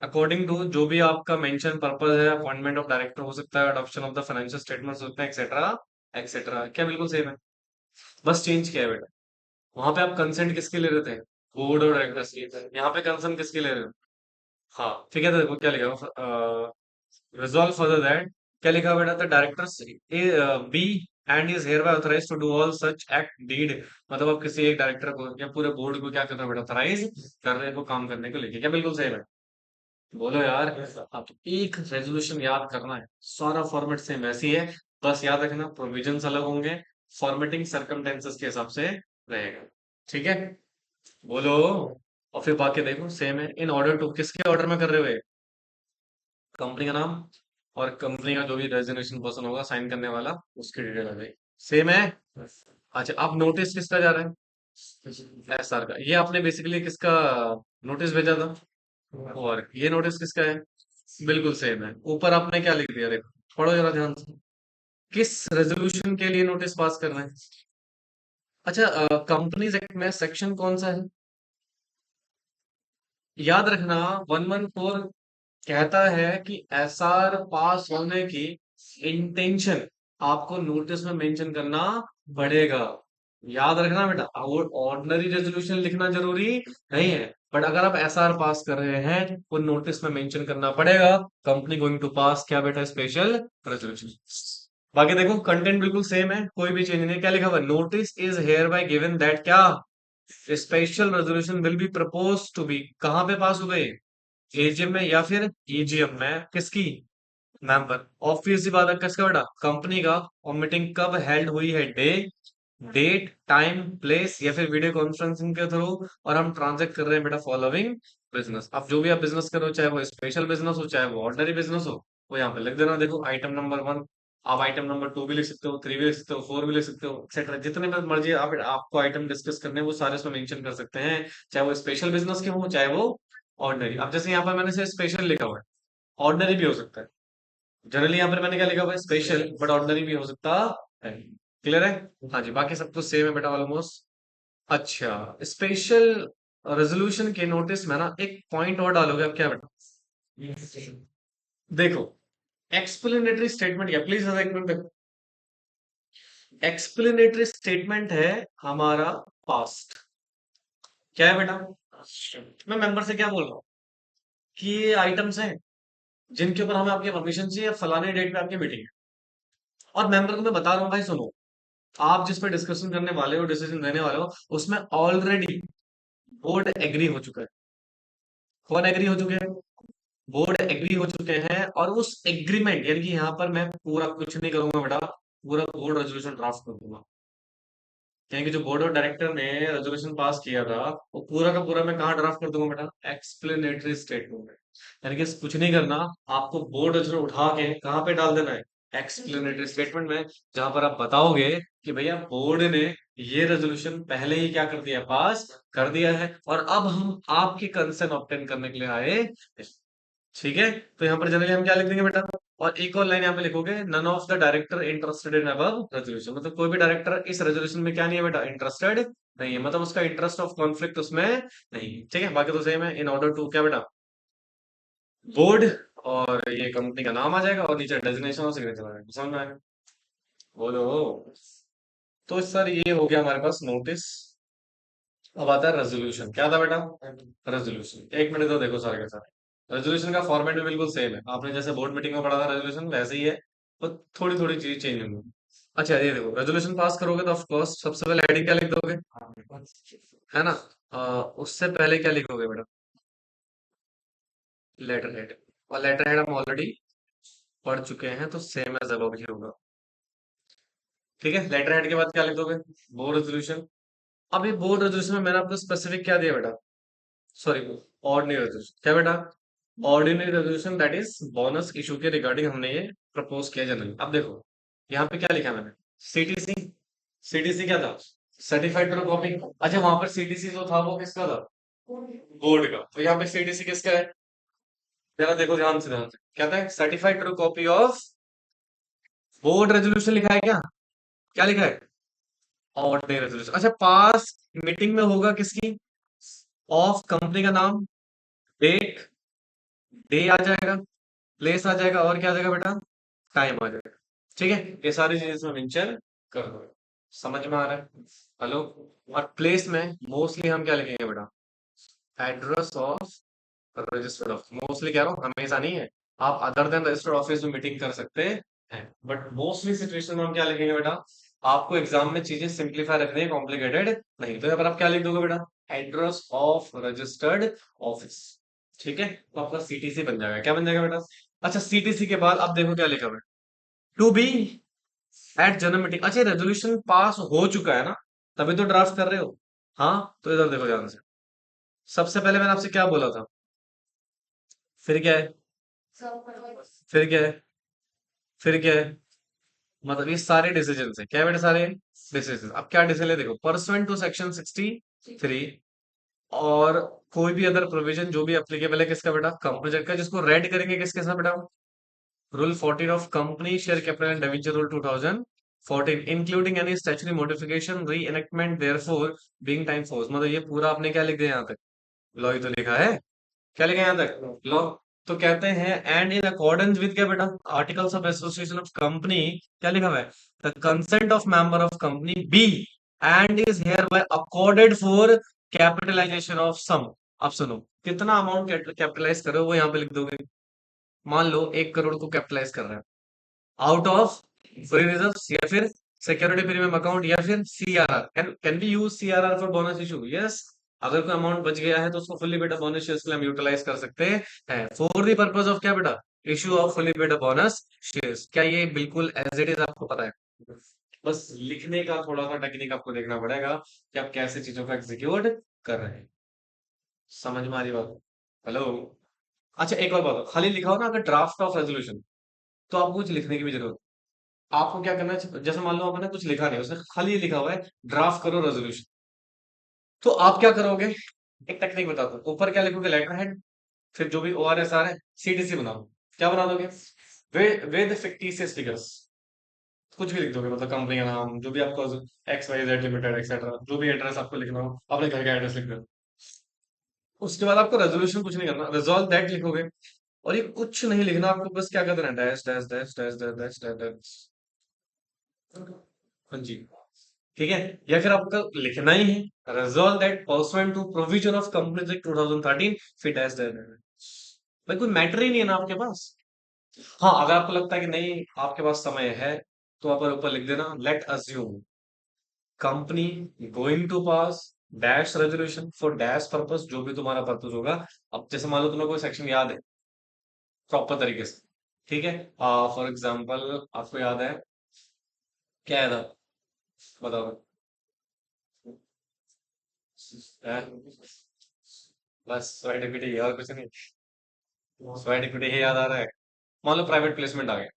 अकॉर्डिंग टू जो भी आपका मेंशन पर्पस है, अपॉइंटमेंट ऑफ डायरेक्टर हो सकता है, adoption of the financial statements हो सकते हैं, एक्सेट्रा एक्सेट्रा। क्या बिल्कुल सेम है, बस चेंज किया है बेटा। वहां पे आप कंसेंट किसके ले रहे थे, बोर्ड और डायरेक्टर्स की, यहाँ पे कंसेंट किसके ले रहे हो, हाँ ठीक है। तो देखो क्या लिखा हुआ, रिजॉल्व फर्दर दैट, क्या लिखा हुआ बेटा, the directors be and is hereby authorised to do all such act deed. मतलब आप किसी एक डायरेक्टर को या पूरे बोर्ड को क्या कर रहे हो बेटा, ऑथराइज कर रहे हो काम करने को लेके। क्या बिल्कुल सही है, बोलो यार। आप एक रेजोल्यूशन याद करना है, सारा फॉर्मेट सेम ऐसी है, बस याद रखना प्रोविजंस अलग होंगे, फॉर्मेटिंग सर्कमटेंसेस के हिसाब से रहेगा, ठीक है। बोलो, और फिर बाकी देखो सेम है। इन ऑर्डर टू किसके ऑर्डर में कर रहे हुए, कंपनी का नाम और कंपनी का जो भी रेजोल्यूशन पर्सन होगा साइन करने वाला, उसकी डिटेल आ जाएगी, सेम है। अच्छा अब नोटिस किसका जा रहा है, एसआर का। ये आपने बेसिकली किसका नोटिस भेजा था, और ये नोटिस किसका है, बिल्कुल सेम है। ऊपर आपने क्या लिख दिया देखो, पढ़ो जरा ध्यान से, किस रेजोल्यूशन के लिए नोटिस पास करना है। अच्छा कंपनीज एक्ट में सेक्शन कौन सा है, याद रखना 114 कहता है कि एसआर पास होने की इंटेंशन आपको नोटिस में मेंशन करना पड़ेगा। याद रखना बेटा, ऑर्डिनरी रेजोल्यूशन लिखना जरूरी नहीं है, बट अगर आप एसआर पास कर रहे हैं वो नोटिस में मेंशन करना पड़ेगा, कंपनी गोइंग टू पास क्या बेटा, स्पेशल रेजोल्यूशन। बाकी देखो कंटेंट बिल्कुल सेम है, कोई भी चेंज नहीं। क्या लिखा हुआ, notice is hereby given that क्या, special resolution will be propose to be, कहाँ पे पास हो गए, एजीएम में या फिर ईजीएम में, किसकी, मेंबर। ऑब्वियस सी बात है, किसका बेटा, कंपनी का। और मीटिंग कब हेल्ड हुई है, डे, डेट, टाइम, प्लेस, या फिर वीडियो कॉन्फ्रेंसिंग के थ्रू। और हम ट्रांजेक्ट कर रहे हैं बेटा फॉलोइंग बिजनेस। अब जो भी आप बिजनेस करो, चाहे वो स्पेशल बिजनेस हो चाहे वो ऑर्डिनरी बिजनेस हो, वो यहाँ पे लिख देना। देखो आइटम नंबर 1, आप आइटम नंबर 2 भी लिख सकते हो, 3 भी लिख सकते हो, 4 भी लिख सकते हो, एक्सेट्रा जितने में मर्जी आप आपको आइटम डिस्कस करने हैं वो सारे इसमें मेंशन कर सकते हैं, चाहे वो स्पेशल बिजनेस के हो चाहे वो ऑर्डिनरी। अब जैसे यहाँ पर मैंने से स्पेशल लिखा हुआ है, ऑर्डिनरी भी हो सकता है। जनरली यहाँ पर मैंने क्या लिखा हुआ है, स्पेशल, बट ऑर्डिनरी भी हो सकता है। क्लियर है, हाँ जी, बाकी सब कुछ सेम है बेटा ऑलमोस्ट। अच्छा स्पेशल रेजोल्यूशन के नोटिस में ना एक पॉइंट और डालोगे आप, क्या बेटा, देखो एक्सप्लेनेटरी स्टेटमेंट, या प्लीज एक मिनट देखो, एक्सप्लेनेटरी स्टेटमेंट है हमारा पास्ट, क्या है बेटा, मैं मेंबर से क्या बोल रहा हूँ कि ये आइटम्स हैं जिनके ऊपर हमें आपकी परमिशन चाहिए, फलाने डेट पे आपकी मीटिंग है। और मेंबर को मैं बता रहा हूँ भाई सुनो, आप जिस पे डिस्कशन करने वाले हो, डिसीजन देने वाले हो, उसमें ऑलरेडी बोर्ड एग्री हो चुका है। कौन एग्री हो चुके हैं, बोर्ड एग्री हो चुके हैं। और उस एग्रीमेंट यानी कि यहाँ पर मैं पूरा कुछ नहीं करूंगा बेटा, पूरा बोर्ड रेजोल्यूशन ड्राफ्ट कर दूंगा। यानी कि जो बोर्ड ऑफ डायरेक्टर ने रेजोल्यूशन पास किया था, वो पूरा का पूरा मैं कहाँ ड्राफ्ट कर दूंगा बेटा, एक्सप्लेनेटरी स्टेटमेंट में। यानी कि कुछ नहीं करना, आपको बोर्ड रेजोल्यूशन उठा के कहाँ पे डाल देना है, एक्सप्लेनेटरी स्टेटमेंट में, जहां पर आप बताओगे कि भैया बोर्ड ने ये रेजोल्यूशन पहले ही क्या कर दिया, पास कर दिया है, और अब हम आपकी कंसर्न ऑब्टेन करने के लिए आए। ठीक है, तो यहाँ पर जनरली हम क्या लिख देंगे बेटा, और एक और लाइन यहाँ पे लिखोगे, none of the director interested in above resolution. मतलब कोई भी डायरेक्टर इस रेजोल्यूशन में क्या नहीं है बेटा, इंटरेस्टेड नहीं है, मतलब उसका इंटरेस्ट ऑफ कॉन्फ्लिक्ट उसमें नहीं है। ठीक है, बाकी तो सेम है। इन ऑर्डर टू क्या बेटा, बोर्ड, और ये कंपनी का नाम आ जाएगा और नीचे डेजिग्नेशन और सिग्नेचर आ जाएगा, समझ में आएगा, बोलो। तो सर ये हो गया हमारे पास नोटिस। अब आता है रेजोल्यूशन, क्या था बेटा, रेजोल्यूशन। एक मिनट तो देखो सारे के सारे, रेजोल्यूशन का फॉर्मेट भी बिल्कुल सेम है, आपने जैसे बोर्ड मीटिंग में पढ़ा था रेजोल्यूशन वैसे ही है, तो थोड़ी थोड़ी चीज चेंज होंगी। अच्छा ये देखो, रेजोल्यूशन पास करोगे तो ऑफ कोर्स सबसे पहले हेडिंग क्या लिख दोगे, है ना, उससे पहले क्या लिखोगे बेटा, लेटर हेड, और लेटर हेड हम ऑलरेडी पढ़ चुके हैं, तो सेम एज अबव ही होगा। ठीक है, लेटर हेड के बाद क्या लिख दोगे? Board resolution. अब ये बोर्ड रेजोल्यूशन में मैंने आपको स्पेसिफिक क्या दिया बेटा? सॉरी, ऑर्डिनरी रेजोल्यूशन क्या बेटा? Ordinary resolution, that is bonus issue के रिगार्डिंग हमने ये प्रपोज किया जनरली। अब देखो यहाँ पे क्या लिखा है मैंने, सीटीसी। सीटीसी क्या था? Certified true copy. अच्छा, वहां पर सीटीसी जो था वो किसका था? बोर्ड का। तो यहाँ पे सीटीसी किसका है? जरा देखो ध्यान से, ध्यान से क्या था, certified true copy of board resolution लिखा है क्या? क्या लिखा है? Ordinary resolution. अच्छा, पास मीटिंग में होगा किसकी? ऑफ कंपनी का नाम, डेट, डे आ जाएगा, प्लेस आ जाएगा, और क्या आ जाएगा बेटा? टाइम आ जाएगा। ठीक है, ये सारी चीजें इसमें मेंशन कर दो। समझ में आ रहा है? हेलो। और प्लेस में मोस्टली हम क्या लिखेंगे बेटा? Address of registered office. Mostly कह रहा हूँ, हमेशा नहीं है। आप अदर देन रजिस्टर्ड ऑफिस में मीटिंग कर सकते हैं, बट मोस्टली सिचुएशन में हम क्या लिखेंगे बेटा? आपको एग्जाम में चीजें सिंप्लीफाई रखनी है, कॉम्प्लिकेटेड नहीं। तो यहाँ पर आप क्या लिख दोगे बेटा? Address of registered office. ठीक है, तो आपका सीटीसी बन जाएगा। क्या बन जाएगा बेटा? अच्छा, सीटीसी के बाद अब देखो क्या लिखा हुआ है, to be at general meeting. अच्छा, रेजोल्यूशन पास हो चुका है ना, तभी तो ड्राफ्ट कर रहे हो। हाँ, तो इधर देखो ध्यान से। सबसे पहले मैंने आपसे क्या बोला था? फिर क्या है? फिर क्या है? फिर क्या है? मतलब ये सारे डिसीजन है क्या बेटा? सारे डिसीजन। अब क्या डिसीजन है देखो, परसुएंट टू सेक्शन 63 और कोई भी अदर प्रोविजन जो भी एप्लीकेबल है किसका बेटा? कंपनी एक्ट का। जिसको रेड करेंगे किसके साथ बेटा? Rule 14 of company share capital and debenture rule 2014, including any statutory modification re enactment therefore being time force. मतलब ये पूरा आपने क्या लिख दिया यहाँ तक? लॉ ही तो लिखा है। क्या लिखा है यहाँ तक? लॉ। तो कहते हैं एंड इन अकॉर्डेंस विद क्या बेटा? Articles of association of company. क्या लिखा हुआ है? The consent of member of company B and is hereby accorded for capitalisation of sum. अब सुनो, कितना अमाउंट कैपिटलाइज करो वो यहाँ पे लिख दोगे। मान लो 1 करोड़ को कैपिटलाइज कर रहे हैं, आउट ऑफ फ्री रिजर्व, या फिर सिक्योरिटी प्रीमियम अकाउंट, या फिर CRR. Can be use CRR for bonus issue? Yes. अगर कोई अमाउंट बच गया है तो उसको फुल्ली बेटा बोनस शेयर्स के लिए हम यूटिलाइज कर सकते हैं, फॉर द पर्पस ऑफ क्या बेटा? इशू ऑफ फुल्ली बेटा बोनस शेयर्स। क्या ये बिल्कुल एज इट इज आपको पता है? बस लिखने का थोड़ा सा टेक्निक आपको देखना पड़ेगा कि आप कैसे चीजों का एग्जीक्यूट कर रहे हैं। समझ में आ रही बात? हेलो। अच्छा, एक और बात, खाली लिखा हो ना अगर ड्राफ्ट ऑफ रेजोल्यूशन, तो आपको कुछ लिखने की भी जरूरत। आपको क्या करना है, जैसे मान लो आपने कुछ लिखा नहीं, उसने खाली ये लिखा हुआ है ड्राफ्ट करो रेजोल्यूशन, तो आप क्या करोगे? एक टेक्निक बताता हूँ। ऊपर क्या लिखोगे? लेटर हेड, फिर जो भी ओआरएसआर है, सीटीसी बनाओ। क्या बना दोगे? With fictitious figures. कुछ भी लिख दोगे, मतलब कंपनी का नाम, जो भी आपको X Y Z limited etcetera, जो भी एड्रेस आपको लिखना हो, अपने घर का एड्रेस लिख दो। उसके बाद आपको रेजोल्यूशन कुछ नहीं करना, रिजॉल्व दैट लिखोगे। और ये कुछ नहीं लिखना आपको, बस क्या करना है, dash dash dash dash dash dash dash dash. हाँ जी। ठीक है, या फिर आपका लिखना ही है resolve that pursuant to provision of companies act 2013, फिर डैश डैश डैश। भाई कोई मैटर ही नहीं है ना आपके पास। हाँ, अगर आपको लगता है कि नहीं आपके पास समय है, तो आप ऊपर लिख देना, let assume company going to pass dash resolution for dash purpose, जो भी तुम्हारा पर्पस होगा। अब जैसे मान लो तुम्हें कोई सेक्शन याद है प्रॉपर तरीके से, ठीक है, फॉर एग्जाम्पल आपको याद है, क्या याद है? बताओ। है? बस स्वाइट इक्विटी और कुछ नहीं। स्वाइट इक्विटी ही याद आ रहा है। मान लो प्राइवेट प्लेसमेंट आ गया।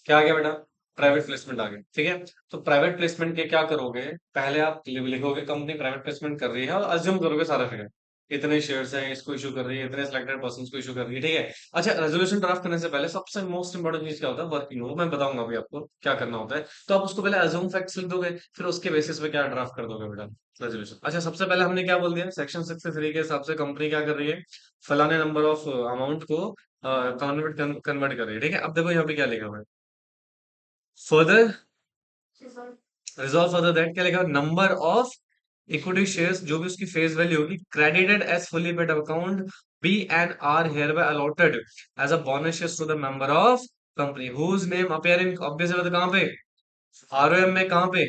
क्या आ गया बेटा? प्राइवेट प्लेसमेंट आ गया। ठीक है, तो प्राइवेट प्लेसमेंट के क्या करोगे? पहले आप लिखोगे कंपनी प्राइवेट प्लेसमेंट कर रही है, और अज्यूम करोगे सारा फिगर, इतने शेयर्स हैं, इसको इशू कर रही है, इतने सिलेक्टेड पर्सन को इशू कर रही है। ठीक है। अच्छा, रेजोल्यूशन ड्राफ्ट करने से पहले सबसे मोस्ट इंपॉर्टेंट चीज क्या होता है? Working note. मैं बताऊंगा अभी आपको क्या करना होता है। तो आप उसको पहले अज्यूम फैक्ट्स लिख दोगे, फिर उसके बेसिस पे क्या ड्राफ्ट कर दोगे बेटा? रेजोल्यूशन। अच्छा, सबसे पहले हमने क्या बोल दिया, सेक्शन 63 के हिसाब से कंपनी क्या कर रही है? फलाने नंबर ऑफ अमाउंट को कन्वर्ट कर रही है। ठीक है, अब देखो यहाँ पे क्या लिखा हुआ है, फर्दर रिजॉल्व फर्दर दैट, क्या लिखा? नंबर ऑफ इक्विटी शेयर्स, जो भी उसकी फेस वैल्यू होगी, credited as fully paid account be and are hereby allotted as a bonus shares to the member of company whose name appear in, obvious है, कहाँ पे? ROM में, कहाँ पे?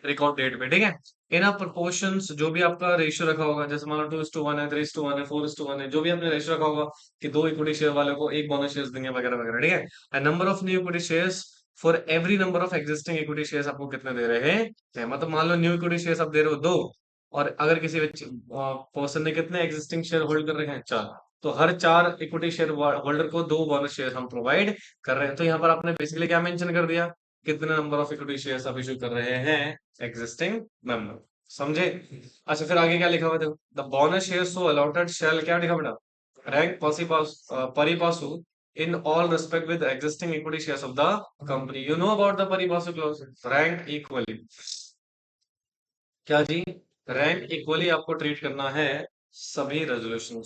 रिकॉर्ड डेट पे। ठीक है, इन अ प्रोपोर्शंस, जो भी आपका रेशियो रखा होगा, जैसे मान लो 2:1 है, 3:1 है, 4:1 है, जो भी आपने रेशियो रखा होगा कि दो इक्विटी शेयर वाले को एक बोनस शेयर्स देंगे वगैरह वगैरह, ठीक है। And number of new equity shares for every number of existing equity shares आपको कितने दे रहे हैं, मतलब मान लो न्यू इक्विटी शेयर्स आप दे रहे हो दो, और अगर किसी पर्सन ने कितने एग्जिस्टिंग शेयर होल्ड कर रखे हैं, चार, तो हर चार इक्विटी शेयर होल्डर को दो बोनस शेयर हम प्रोवाइड कर रहे हैं। तो यहाँ पर आपने बेसिकली क्या मेंशन कर दिया, कितने नंबर ऑफ इक्विटी शेयर्स आप इशू कर रहे हैं एग्जिस्टिंग मेंबर, समझे। अच्छा, फिर आगे क्या लिखा हुआ है देखो, the bonus share so allotted shall, क्या लिखा बेटा, rank pari passu in all respect with existing equity shares of the company. You know about the pari-passu clause, rank equally, क्या जी, रैंक इक्वली आपको ट्रीट करना है सभी रेजोल्यूशन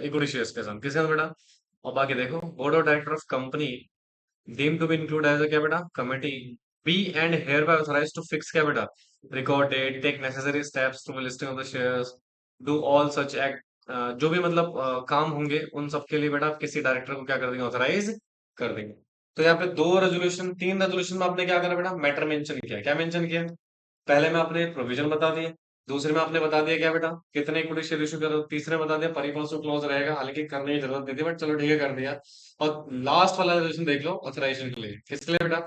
इक्विटी शेयर्स के साथ, किसके साथ बेटा। और बाकी देखो, board of director of company deemed to be included as a क्या बेटा committee, be and hereby authorized to fix क्या बेटा record date, take necessary steps to listing of the shares, do all such act, जो भी मतलब काम होंगे उन सब के लिए बेटा आप किसी डायरेक्टर को क्या कर देंगे, ऑथराइज कर देंगे। तो यहाँ पे दो रेजोल्यूशन, तीन रेजोल्यूशन में आपने क्या करा बेटा, मैटर मेंशन किया, क्या मेंशन किया, पहले में आपने प्रोविजन बता दिए, दूसरे में आपने बता दिया क्या बेटा कितने इक्विटी शेयर इशू करो, तीसरे में बता दिया परिपक्व क्लोज रहेगा, हालांकि करने की जरूरत नहीं थी बट चलो ठीक है कर दिया। और लास्ट वाला रेजोल्यूशन देख लो, ऑथराइजेशन के लिए, किसके लिए बेटा,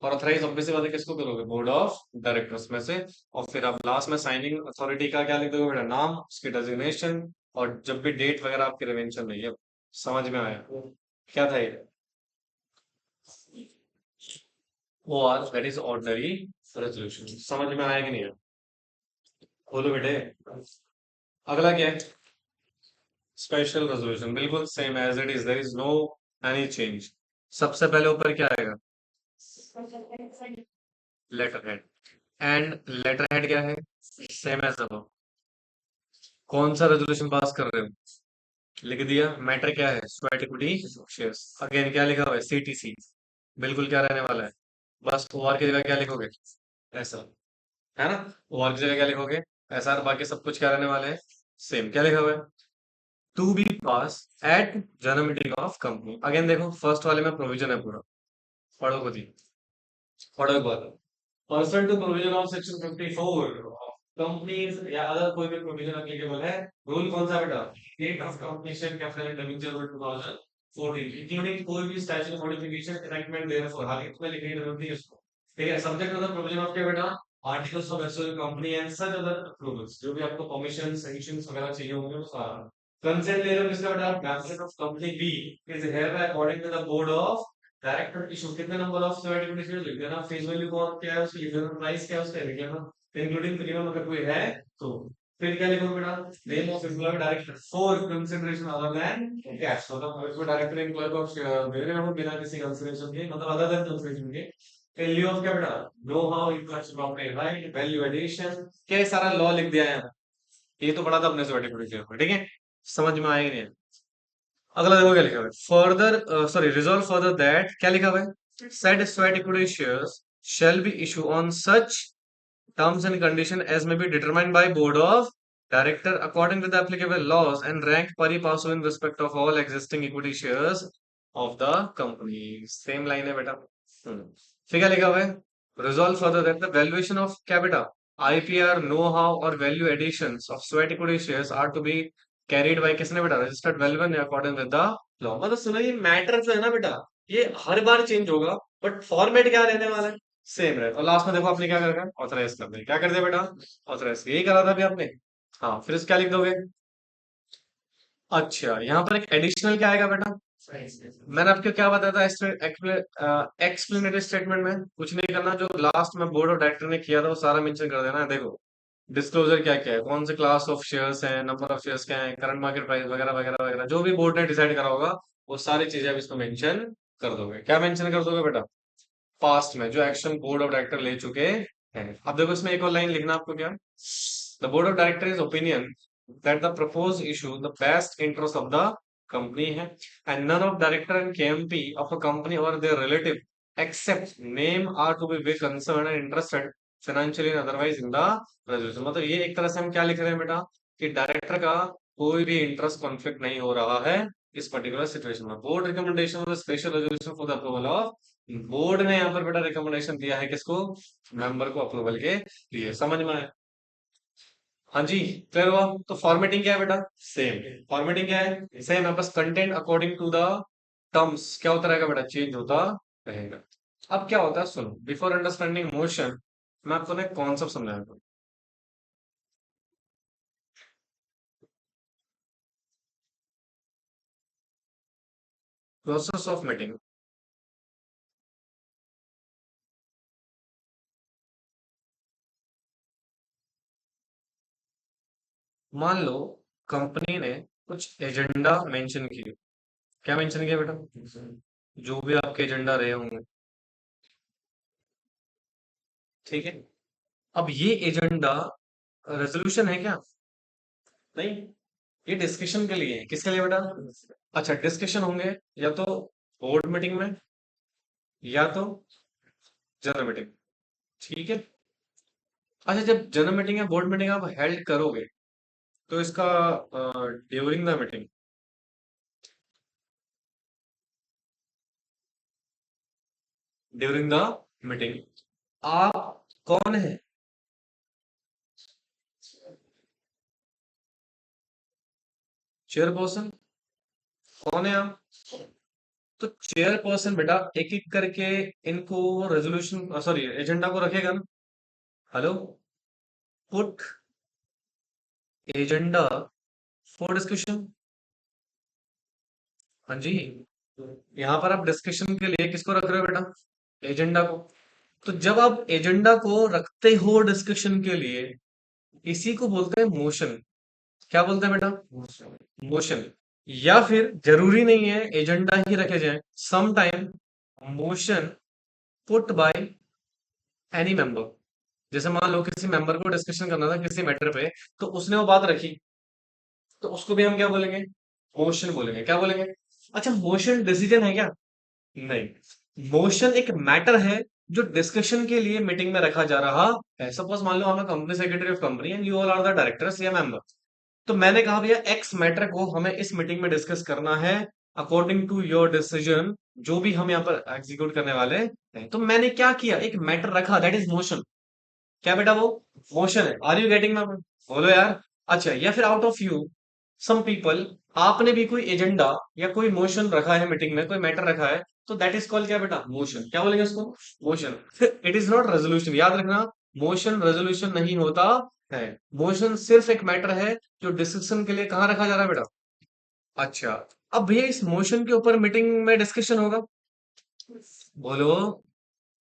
और ऑथराइज ऑब्वियसली बात है किसको करोगे, बोर्ड ऑफ डायरेक्टर्स में से। और फिर आप लास्ट में साइनिंग अथॉरिटी का क्या लिख दोगे बेटा, नाम, उसकी डेजिग्नेशन, और जब भी डेट वगैरह आपकी रिवेंशन नहीं है। समझ में आया क्या था ये, वो or that is ordinary resolution, समझ में आया कि नहीं है, बोलो बेटे। अगला क्या है, स्पेशल रेजोल्यूशन, बिल्कुल same as it is, there is no any change. सबसे पहले ऊपर क्या आएगा, letter head, and letter head क्या है, सेम एज अब, कौन सा रेजोल्यूशन पास कर रहे हो, लिख दिया, मैटर क्या है, स्वेट इक्विटी शेयर्स, अगेन क्या लिखा हुआ है, सीटीसी, बिल्कुल क्या रहने वाला है, बस ओआर की जगह क्या लिखोगे, ऐसा, है ना, ओआर की जगह क्या लिखोगे, ऐसा, बाकी सब कुछ क्या रहने वाले हैं, सेम, क्या लिखा हुआ है, to be pass at general meeting of company. Again देखो फर्स्ट वाले में प्रोविजन है पूरा, पढ़ो खुद ही, पढ़ो एक बार, pursuant to provision of section 54 companies या अदर कोई भी प्रोविजन एप्लीकेबल है, रूल कौन सा बेटा, date of completion capital individual 2014 including कोई भी statute modification enactment therefore, हाल ही में लिखने की जरूरत नहीं है उसको, ठीक है। Subject to the provision of क्या बेटा, articles of association company and such other approvals, जो भी आपको परमिशन सैंक्शंस वगैरह चाहिए होंगे वो सारा। कंसेंट ले रहे हो किसका बेटा, cabinet of company B is hereby according to the board of director issue, कितने नंबर ऑफ सर्टिफिकेट शेयर लिख देना, फेस वैल्यू कौन क्या है उसकी लिख देना, प्राइस क्या है उसका लिख देना, इंक्लूडिंग प्रीमियम अगर कोई है तो। फिर क्या लिखोगे बेटा, name of employ director for consideration other than cash, मतलब इसमें डायरेक्टर एम्प्लॉय को दे रहे हो बिना किसी कंसिडरेशन के, मतलब अदर देन कंसिडरेशन के। वैल्यू ऑफ क्या बेटा, know how equals property right, value addition, क्या सारा लॉ लिख दिया है, ये तो पढ़ा था अपने सर्टिफिकेट शेयर, ठीक है, समझ में आएगा नहीं। अगला देखो क्या लिखा हुआ है, further sorry resolve further that, क्या लिखा हुआ है, said sweat equity shares shall be issued on such terms and condition as may be determined by board of director according to the applicable laws and rank pari passu in respect of all existing equity shares of the company, same line है बेटा। फिर क्या लिखा हुआ है, resolve further that the valuation of क्या बेटा, IPR, know-how और value additions of sweat equity shares are to be carried by किसने बेटा, registered valuer ने according with the law। मतलब सुनो, ये मैटर जो है ना बेटा, ये हर बार चेंज होगा बट फॉर्मेट क्या रहने वाला है, सेम रहे। और लास्ट में देखो आपने क्या कर रखा है, ऑथराइज कर दिया, क्या कर दिया बेटा, ऑथराइज, यही करा था अभी आपने। हाँ, फिर क्या लिख दोगे, अच्छा यहाँ पर एक एडिशनल क्या आएगा बेटा, मैंने आपको क्या बताया था एक्सप्लेनेटरी स्टेटमेंट में, कुछ नहीं करना, जो लास्ट में बोर्ड ऑफ डायरेक्टर ने किया था वो सारा मेंशन कर देना है। देखो डिस्क्लोजर क्या क्या है, कौन से क्लास ऑफ शेयर्स हैं, नंबर ऑफ शेयर्स क्या है, करंट मार्केट प्राइस वगैरह वगैरह वगैरह, जो भी बोर्ड ने डिसाइड करा होगा वो सारी चीजें आप इसमें मेंशन कर दोगे। क्या मेंशन कर दोगे बेटा, पास्ट में जो एक्शन बोर्ड ऑफ डायरेक्टर ले चुके हैं। अब देखो इसमें एक और लाइन लिखना आपको, क्या, the board of director is opinion that the propose issue the best interest of the company है and none of director and KMP of a company और their relative except name are to be concern and interested financially and otherwise in the resolution. मतलब ये एक तरह से हम क्या लिख रहे हैं बेटा, कि डायरेक्टर का कोई भी इंटरेस्ट कॉन्फ्लिक्ट नहीं हो रहा है इस पर्टिकुलर सिचुएशन में। Board recommendation of the special resolution for the approval of board ने यहाँ पर बेटा रिकमेंडेशन दिया है किसको? मेंबर को अप्रूवल के लिए। समझ में आया? हाँ जी, क्लियर हुआ? तो फॉर्मेटिंग क्या है बेटा? सेम। फॉर्मेटिंग क्या है? सेम है, बस content according to the terms क्या होता रहेगा बेटा? चेंज होता रहेगा। अब क्या होता है, सुनो, बिफोर अंडरस्टैंडिंग मोशन मैं आपको ना एक कॉन्सेप्ट समझाऊंगा। Process of meeting. मान लो कंपनी ने कुछ एजेंडा मेंशन किए। क्या मेंशन किया बेटा? जो भी आपके एजेंडा रहे होंगे, ठीक है। अब ये एजेंडा रेजोल्यूशन है क्या? नहीं, ये डिस्कशन के लिए है। किसके लिए बेटा? अच्छा, डिस्कशन होंगे या तो बोर्ड मीटिंग में या तो जनरल मीटिंग, ठीक है। अच्छा, जब जनरल मीटिंग या बोर्ड मीटिंग आप हेल्ड करोगे तो इसका during the meeting, during the meeting आप कौन है? चेयरपर्सन। कौन है आप? तो चेयरपर्सन बेटा एक एक करके इनको रेजोल्यूशन, सॉरी, एजेंडा को रखेगा ना। Hello, put agenda for discussion. हाँ जी, यहाँ पर आप डिस्कशन के लिए किसको रख रहे हो बेटा? एजेंडा को। तो जब आप एजेंडा को रखते हो डिस्कशन के लिए, इसी को बोलते हैं मोशन। क्या बोलते हैं बेटा? मोशन। या फिर जरूरी नहीं है एजेंडा ही रखे जाए, some time motion put by any member. जैसे मान लो किसी मेंबर को डिस्कशन करना था किसी मैटर पे, तो उसने वो बात रखी, तो उसको भी हम क्या बोलेंगे? मोशन बोलेंगे। क्या बोलेंगे? अच्छा, मोशन डिसीजन है क्या? नहीं, मोशन एक मैटर है जो डिस्कशन के लिए मीटिंग में रखा जा रहा है। सपोज मान लो हम company secretary of company and you all are the directors या मेंबर। तो मैंने कहा भैया एक्स मैटर को हमें इस मीटिंग में डिस्कस करना है अकॉर्डिंग टू योर डिसीजन, जो भी हम यहाँ पर एग्जीक्यूट करने वाले हैं। तो मैंने क्या किया, एक मैटर रखा, दैट इज मोशन। क्या बेटा वो? मोशन है। Are you getting my? बोलो यार। अच्छा, या फिर out of you some people, आपने भी कोई एजेंडा या कोई मोशन रखा है मीटिंग में, कोई मैटर रखा है, तो दैट इज कॉल्ड क्या बेटा? मोशन। क्या बोलेंगे उसको? Motion. It is not resolution, याद रखना। मोशन रेजोल्यूशन नहीं होता है। मोशन सिर्फ एक मैटर है जो डिस्कशन के लिए कहाँ रखा जा रहा है बेटा? अच्छा, अब भैया इस मोशन के ऊपर मीटिंग में डिस्कशन होगा। बोलो।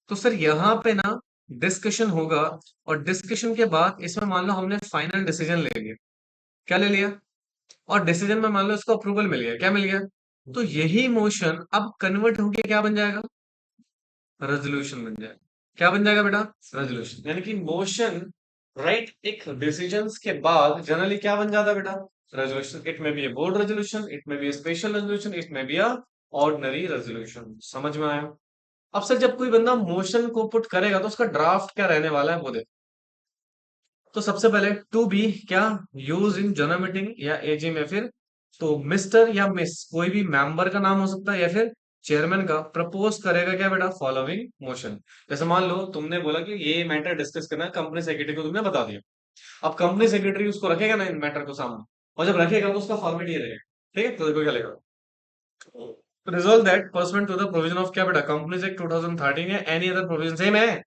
तो सर यहाँ पे ना डिस्कशन होगा, और डिस्कशन के बाद इसमें मान लो हमने फाइनल डिसीजन ले लिया। क्या ले लिया? और डिसीजन में मान लो इसको अप्रूवल मिल गया। क्या मिल गया? तो यही मोशन अब कन्वर्ट होके क्या बन जाएगा? रेजोल्यूशन बन जाएगा। क्या बन जाएगा बेटा? रेजोल्यूशन। यानी कि मोशन, राइट, एक डिसीजंस के बाद जनरली क्या बन जाता है बेटा? Resolution. It may be a board resolution, it may be a special resolution, it may be a ordinary resolution. समझ में आया? अब सर जब कोई बंदा मोशन को पुट करेगा तो उसका ड्राफ्ट क्या रहने वाला है वो देखो। तो सबसे पहले टू बी क्या यूज इन जनरल मीटिंग या एजी में, फिर तो मिस्टर या मिस कोई भी मेंबर का नाम हो सकता है, या फिर चेयरमैन का प्रपोज करेगा क्या बेटा? Following motion. जैसे मान लो तुमने बोला कि ये मैटर डिस्कस करना है, कंपनी सेक्रेटरी को तुमने बता दिया। अब कंपनी सेक्रेटरी उसको रखेगा ना इन मैटर को सामने, और जब रखेगा तो उसका फॉर्मेट ये रहेगा। ठीक है, तो देखो क्या लिखा, resolve that pursuant to the provision of क्या बेटा? कंपनीज एक्ट 2013 या एनी अदर प्रोविजन, सेम है।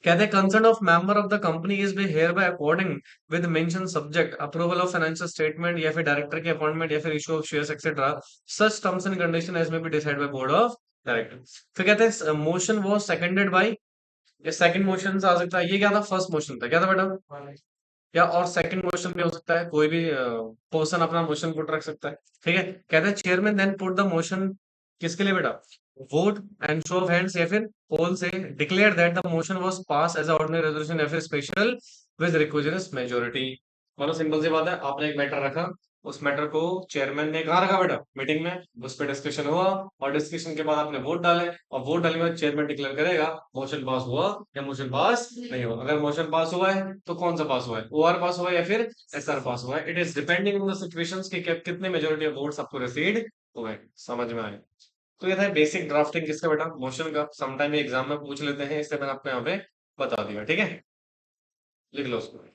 कहते हैं concern of member of the company is be hereby according with mention subject approval of financial statement या फिर director के appointment या फिर issue of shares et cetera, such terms and condition as may be decide by board of director. फिर कहते हैं motion was seconded by, ये second motion आ सकता है। ये क्या था? फर्स्ट मोशन था। क्या था बेटा? या और सेकंड मोशन भी हो सकता है, कोई भी पर्सन अपना मोशन पुट रख सकता है। ठीक है, कहते हैं chairman then put the motion किसके लिए बेटा? Vote and show of hands या फिर पोल से declare that the motion was pass as ordinary resolution या फिर स्पेशल विद रिक्विजिट मेजोरिटी। मतलब सिंपल सी बात है, आपने एक मैटर रखा, उस मैटर को चेयरमैन ने कहाँ रखा बेटा? मीटिंग में। उस पर डिस्कशन हुआ, और डिस्कशन के बाद आपने वोट डाले, और वोट डालने के बाद चेयरमैन डिक्लेयर करेगा मोशन पास हुआ या मोशन पास नहीं हुआ। अगर मोशन पास हुआ है तो कौन सा पास हुआ है? ओआर पास हुआ है या फिर एसआर पास हुआ है? It is depending on the situations कि कितने मेजोरिटी ऑफ वोट्स आपको रिसीव हुए। समझ में आए? तो ये था बेसिक ड्राफ्टिंग किसका बेटा, मोशन का। समटाइम एग्जाम में पूछ लेते हैं, इसलिए मैंने आपको यहाँ पे बता दिया, ठीक है। लिख लो उसको।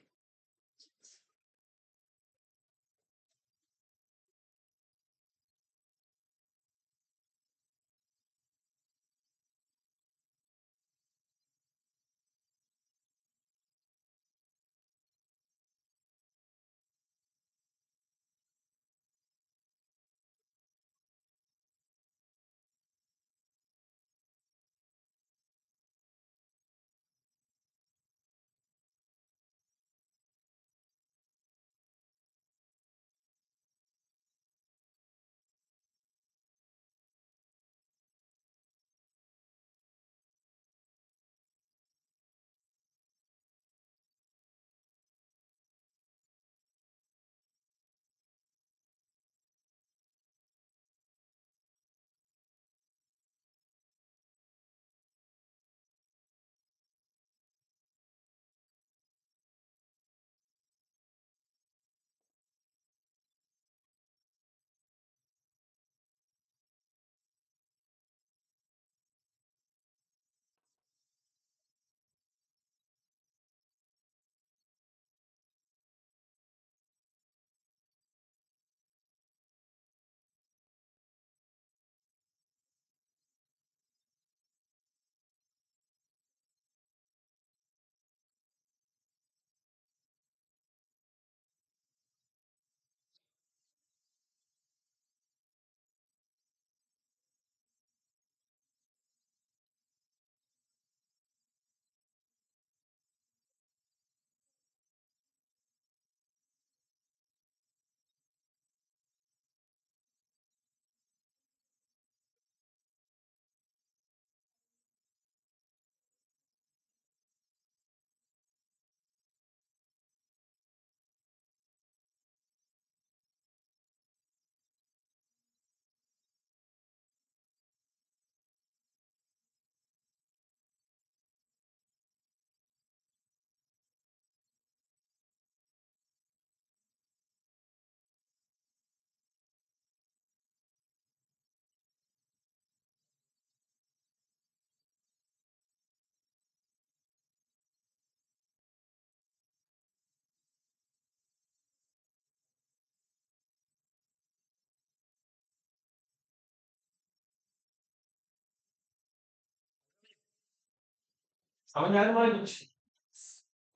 समझ में आ रहा है कुछ,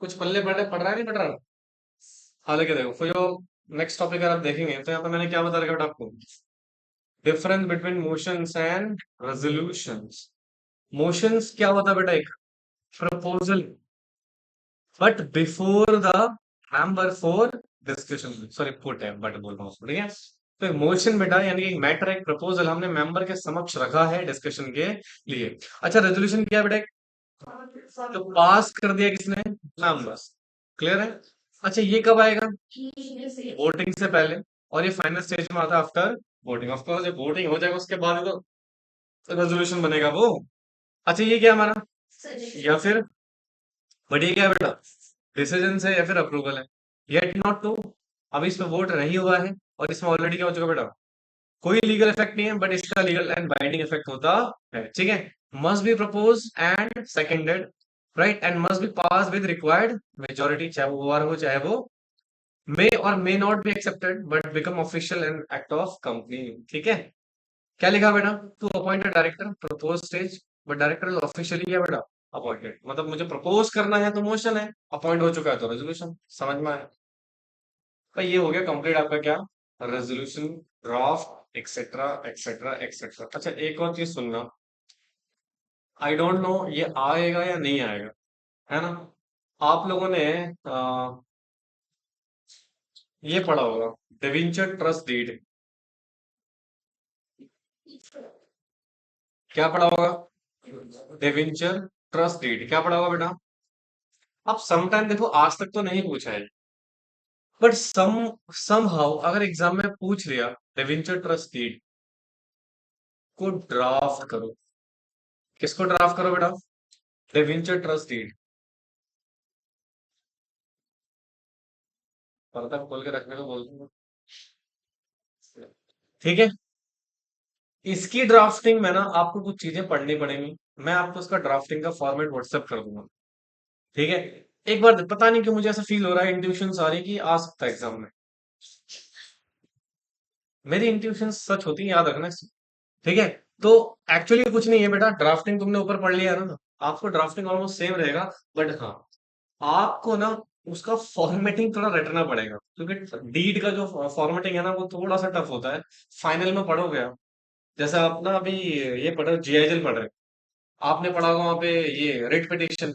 कुछ पल्ले पढ़ रहा है, नहीं पढ़ रहा। हाँ लेके देखो फिर जो नेक्स्ट टॉपिक अगर आप देखेंगे तो यहाँ पे मैंने क्या बता रखा बेटा आपको, difference between motions and resolutions. Motions क्या होता है बेटा, एक proposal but before the member for discussion, sorry put है बट बोल रहा हूँ उसको, ठीक है। तो एक मोशन बेटा यानी कि मैटर, एक प्रपोजल हमने मेंबर के समक्ष रखा है डिस्कशन के लिए। अच्छा रेजोल्यूशन क्या है बेटा, तो पास कर दिया किसने, मेंबर्स। क्लियर है। अच्छा ये कब आएगा, वोटिंग से पहले, और ये फाइनल स्टेज में आता है आफ्टर वोटिंग। ऑफ कोर्स जब वोटिंग हो जाएगा उसके बाद ही तो रेजोल्यूशन बनेगा वो। अच्छा ये क्या हमारा, या फिर, बट ये क्या है बेटा, डिसीजन है या फिर अप्रूवल है, येट नॉट टू, अभी इस पे वोट नहीं हुआ है, और इसमें ऑलरेडी क्या हो चुका बेटा, कोई लीगल इफेक्ट नहीं है, बट इसका लीगल एंड बाइंडिंग इफेक्ट होता है, ठीक है। Must be propose and seconded, right, and must be pass with required majority, चाहे वो ओवर हो चाहे वो मे और may not be accepted but become official and act of company, ठीक है। क्या लिखा बेटा, to appoint director propose stage, but director officially क्या बेटा, अपॉइंटेड, मतलब मुझे प्रपोज करना है तो मोशन है, अपॉइंट हो चुका है तो रेजोल्यूशन, समझ में आया। भाई ये हो गया कंप्लीट आपका क्या, resolution, draft, etcetera etcetera etcetera. अच्छा एक और चीज सुनना, आई डोंट नो ये आएगा या नहीं आएगा, है ना। आप लोगों ने ये पढ़ा होगा, डेविंचर ट्रस्ट डीड, क्या पढ़ा होगा, डेविंचर ट्रस्ट डीड क्या पढ़ा होगा बेटा। अब समटाइम देखो आज तक तो नहीं पूछा है, बट समहाउ अगर एग्जाम में पूछ लिया, डेविंचर ट्रस्ट डीड को ड्राफ्ट करो। किसको ड्राफ्ट करो बेटा, डेविंचर ट्रस्ट डीड। पर्दा खोल के रखने को बोल दूंगा, ठीक है। इसकी ड्राफ्टिंग में ना आपको कुछ चीजें पढ़नी पड़ेंगी। मैं आपको इसका ड्राफ्टिंग का फॉर्मेट व्हाट्सएप कर दूंगा। ठीक है। एक बार पता नहीं क्यों मुझे ऐसा फील हो रहा है, इंट्यूशन आ रही है कि आ सकता है एग्जाम में। मेरी इंट्यूशन सच होती है, याद रखना इसको। ठीक है। तो एक्चुअली कुछ नहीं है बेटा, ड्राफ्टिंग तुमने ऊपर पढ़ लिया है ना, आपको ड्राफ्टिंग ऑलमोस्ट सेम रहेगा। बट हाँ, आपको ना उसका फॉर्मेटिंग थोड़ा रटना पड़ेगा, क्योंकि डीड का जो फॉर्मेटिंग है ना वो थोड़ा सा टफ होता है। फाइनल में पढ़ोगे आप, जैसे आप ना अभी ये पढ़ रहे हो, जीआईएल पढ़ रहे हो, आपने पढ़ा होगा वहां पे ये रेट पिटिशन।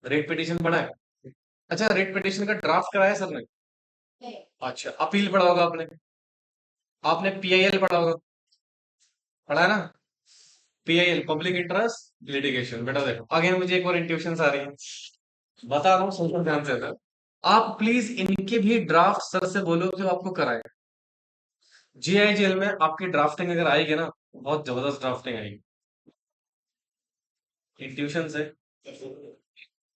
रेट पिटिशन पढ़ा है? अच्छा, रेट पिटिशन का ड्राफ्ट कराया सर ने? अच्छा, अपील पढ़ा होगा आपने? आपने पीआईएल पढ़ा होगा? पढ़ा है ना? PIL, public interest litigation. बेटा देखो, अगेन मुझे एक और इंट्यूशन आ रही है, बता रहा हूँ, सुनो ध्यान से सर। आप प्लीज इनके भी ड्राफ्ट सर से बोलो कि वो आपको कराए। जीआईजीएल में आपकी ड्राफ्टिंग अगर आएगी ना, बहुत जबरदस्त ड्राफ्टिंग आएगी। इंट्यूशन से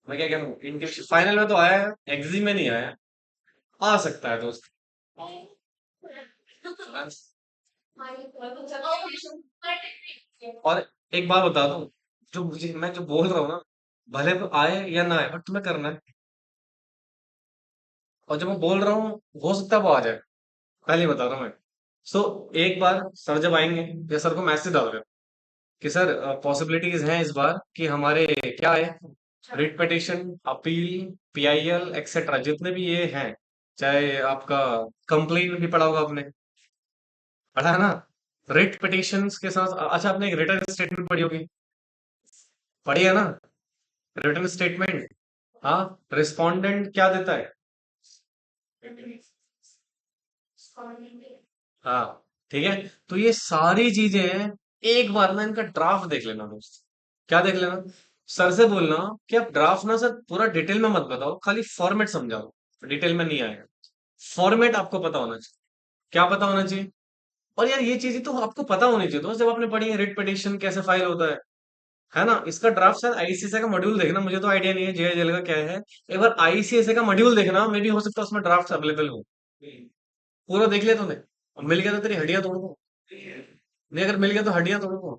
मैं क्या कह रहा हूँ, इंट्यूशन फाइनल में तो आया है, एग्जी में नहीं आया। आ सकता है दोस्त। और एक बात बता दूं, जो मुझे मैं जो बोल रहा हूँ ना, भले वो आए या ना आए, बट तुम्हें करना है। और जब मैं बोल रहा हूँ, हो सकता है वो आ जाए, पहले ही बता रहा हूँ मैं। सो एक बार सर जब आएंगे, या सर को मैसेज डाल दो कि सर पॉसिबिलिटीज हैं इस बार कि हमारे क्या है, writ petition, appeal, PIL etcetera जितने भी ये हैं, चाहे आपका कंप्लेन भी पढ़ा होगा आपने, पढ़ा है ना? रिट पिटिशंस के साथ अच्छा, आपने एक रिटर्न स्टेटमेंट पढ़ी होगी, पढ़ी है ना? रिटर्न स्टेटमेंट, हाँ, रिस्पोंडेंट क्या देता है? हाँ, ठीक है। तो ये सारी चीजें एक बार ना इनका ड्राफ्ट देख लेना दोस्त। क्या देख लेना? सर से बोलना कि आप ड्राफ्ट ना सर पूरा डिटेल में मत बताओ, खाली फॉर्मेट समझाओ, डिटेल में नहीं आएगा। फॉर्मेट आपको पता होना चाहिए। क्या पता होना चाहिए? और यार ये चीजें तो आपको पता होनी चाहिए दोस्त, जब आपने पढ़ी है रिट पिटिशन कैसे फाइल होता है ना? इसका ड्राफ्ट शायद आईसीएसए का मॉड्यूल देखना, मुझे तो आइडिया नहीं है जेएल का क्या है। एक बार आईसीएसए का मॉड्यूल देखना, मे भी हो सकता है उसमें ड्राफ्ट अवेलेबल हो। पूरा देख लिया तूने? और मिल गया तो तेरी हड्डियां तोड़ दूं। नहीं, अगर मिल गया तो हड्डियां तोड़ दूं।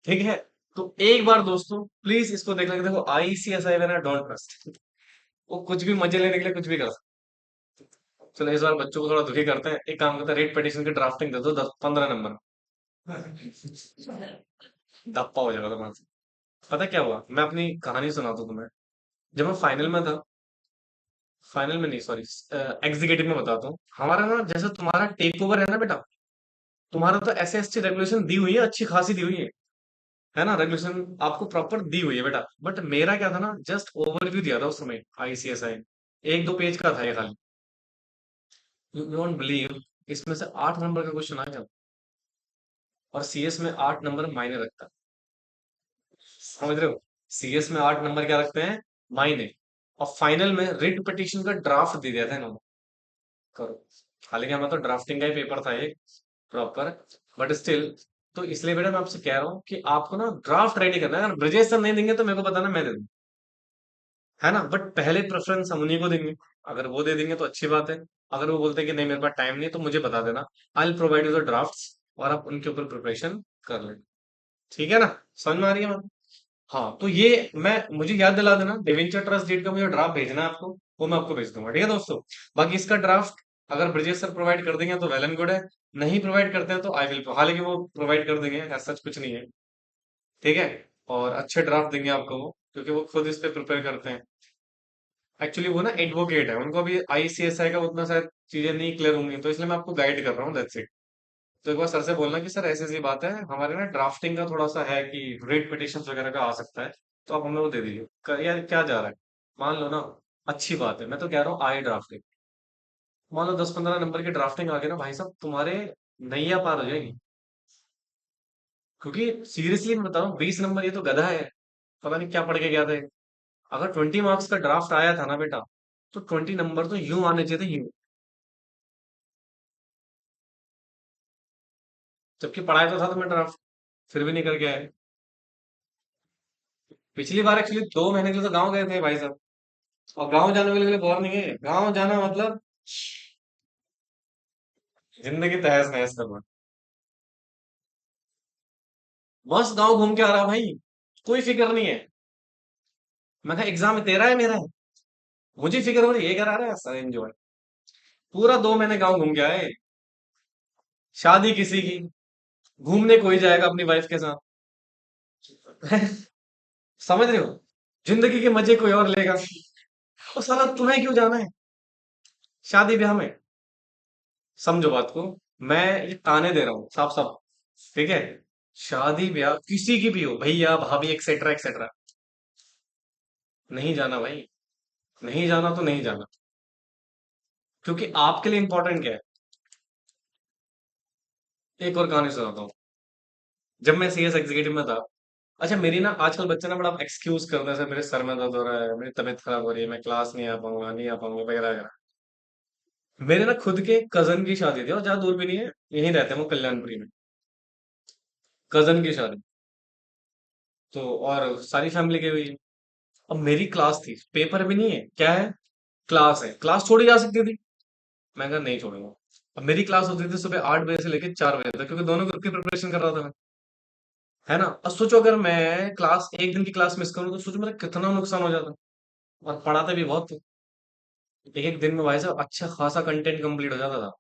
ठीक है। तो एक बार दोस्तों प्लीज इसको देख लेंगे। देखो, आईसीएसआई में ना डोंट ट्रस्ट, वो कुछ भी मजे लेने के लिए कुछ भी कर सकते हैं। चलो इस बार बच्चों को थोड़ा दुखी करते हैं, एक काम करते हैं, रेट पिटिशन की ड्राफ्टिंग दे दो 10-15 नंबर। धप्पा हो जाएगा तुम्हारा। पता क्या हुआ, मैं अपनी कहानी सुनाता हूँ तुम्हें। जब मैं फाइनल में था, फाइनल में नहीं सॉरी, एग्जीक्यूटिव में बताता हूँ। हमारा ना जैसे तुम्हारा टेक ओवर है ना बेटा, तुम्हारा तो ऐसे एसटी रेगुलेशन दी हुई है, अच्छी खासी दी हुई है ना? रेगुलेशन आपको प्रॉपर दी हुई है बेटा। बट मेरा क्या था ना, जस्ट ओवरव्यू दिया था उस समय आईसीएसआई, 1-2 पेज का था ये खाली। यू वोंट बिलीव, इसमें से 8 नंबर का क्वेश्चन आ गया। और सीएस में 8 नंबर मायने रखता है, समझ रहे हो? सीएस में 8 नंबर क्या रखते हैं? मायने। और फाइनल में रिट पिटिशन का ड्राफ्ट दे दिया था इन्होंने, करो। हालांकि हमारा तो ड्राफ्टिंग का ही पेपर था एक प्रॉपर, बट स्टिल। तो इसलिए बेटा मैं आपसे कह रहा हूँ कि आपको ना ड्राफ्ट रेडी करना है। अगर ब्रजेश सर नहीं देंगे तो मेरे को बताना, मैं दे दूँ, है ना? बट पहले प्रेफरेंस हम उन्हीं को देंगे। अगर वो दे देंगे तो अच्छी बात है। अगर वो बोलते हैं कि नहीं मेरे पास टाइम नहीं, तो मुझे बता देना, I will provide you the drafts, और आप उनके ऊपर प्रिपरेशन कर लें। ठीक है ना? समझ में आ रही है बात? हाँ, तो ये मैं मुझे याद दिला देना, डिवेंचर ट्रस्ट डीड का मुझे ड्राफ्ट भेजना है आपको, वो मैं आपको भेज दूंगा, ठीक है दोस्तों? बाकी इसका ड्राफ्ट अगर ब्रजेश सर प्रोवाइड कर देंगे तो वेल एंड गुड है। नहीं प्रोवाइड करते हैं तो आई विल, हालांकि वो प्रोवाइड कर देंगे, ऐसा सच कुछ नहीं है। ठीक है। और अच्छे ड्राफ्ट देंगे आपको वो, क्योंकि वो खुद इस पे प्रिपेयर करते हैं। एक्चुअली वो ना एडवोकेट है, उनको भी आईसीएसआई का उतना शायद चीजें नहीं क्लियर होंगी, तो इसलिए मैं आपको गाइड कर रहा हूँ, दैट्स इट। तो एक बार सर से बोलना कि सर ऐसी ऐसी बात है, हमारे ना ड्राफ्टिंग का थोड़ा सा है कि रेट पिटिशन वगैरह का आ सकता है, तो आप हमें वो दे दीजिए। यार क्या जा रहा है, मान लो ना, अच्छी बात है, मैं तो कह रहा हूँ आई ड्राफ्टिंग। मान लो 10-15 नंबर की ड्राफ्टिंग आ गई ना भाई साहब, तुम्हारे नैया पार हो जाएगी। क्योंकि सीरियसली मैं बता रहा हूँ, 20 नंबर ये तो गधा है, पता नहीं क्या पढ़ के गया था ये। अगर 20 मार्क्स का ड्राफ्ट आया था ना बेटा, तो 20 नंबर तो यूं आने चाहिए थे, यूं। जबकि पढ़ाया तो था तुम्हें ड्राफ्ट, फिर भी नहीं करके आए। पिछली बार एक्चुअली 2 महीने के लिए तो गाँव गए थे भाई साहब। और गाँव जाने के लिए बोर नहीं है, गाँव जाना मतलब जिंदगी तहस नहस कर। बस गांव घूम के आ रहा भाई। कोई फिक्र नहीं है। मैं कहा एग्जाम है तेरा है मेरा है। मुझे फिक्र हो रही है ये करा रहा है सर एंजॉय। पूरा 2 महीने गांव घूम के आए। शादी किसी की। घूमने कोई जाएगा अपनी वाइफ के साथ। समझ रहे हो। जिंदगी के मजे कोई और लेगा। और साला तुम्हें क्यों जाना है शादी ब्याह में। समझो बात को। मैं ये ताने दे रहा हूँ साफ साफ। ठीक है। शादी ब्याह किसी की भी हो भैया भाभी एक्सेट्रा एक्सेट्रा। नहीं जाना भाई। नहीं जाना तो नहीं जाना। क्योंकि आपके लिए इंपॉर्टेंट क्या है। एक और कहानी सुनाता हूँ। जब मैं सीएस एग्जीक्यूटिव में था। अच्छा मेरी ना आजकल बच्चे ना बड़ा एक्सक्यूज करते हैं सर मेरे सर में दर्द हो रहा है मेरी तबीयत खराब हो रही है मैं क्लास नहीं आ पाऊंगा वगैरह वगैरह। मेरे ना खुद के कजन की शादी थी और ज्यादा दूर भी नहीं है। यहीं रहते हैं वो कल्याणपुरी में। कजन की शादी। तो और सारी फैमिली गई हुई है। अब मेरी क्लास थी पेपर भी नहीं है क्या है। क्लास है क्लास छोड़ी जा सकती थी। मैं कहा नहीं छोड़ूंगा। अब मेरी क्लास होती थी सुबह 8 बजे से लेकर 4 बजे तक क्योंकि दोनों ग्रुप की प्रिपरेशन कर रहा था मैं। है ना अब सोचो अगर मैं क्लास एक दिन की क्लास मिस करूँ तो सोचो मेरा कितना नुकसान हो जाता। और पढ़ाते भी बहुत थे। एक एक दिन में भाई साहब अच्छा खासा कंटेंट कंप्लीट हो जाता था।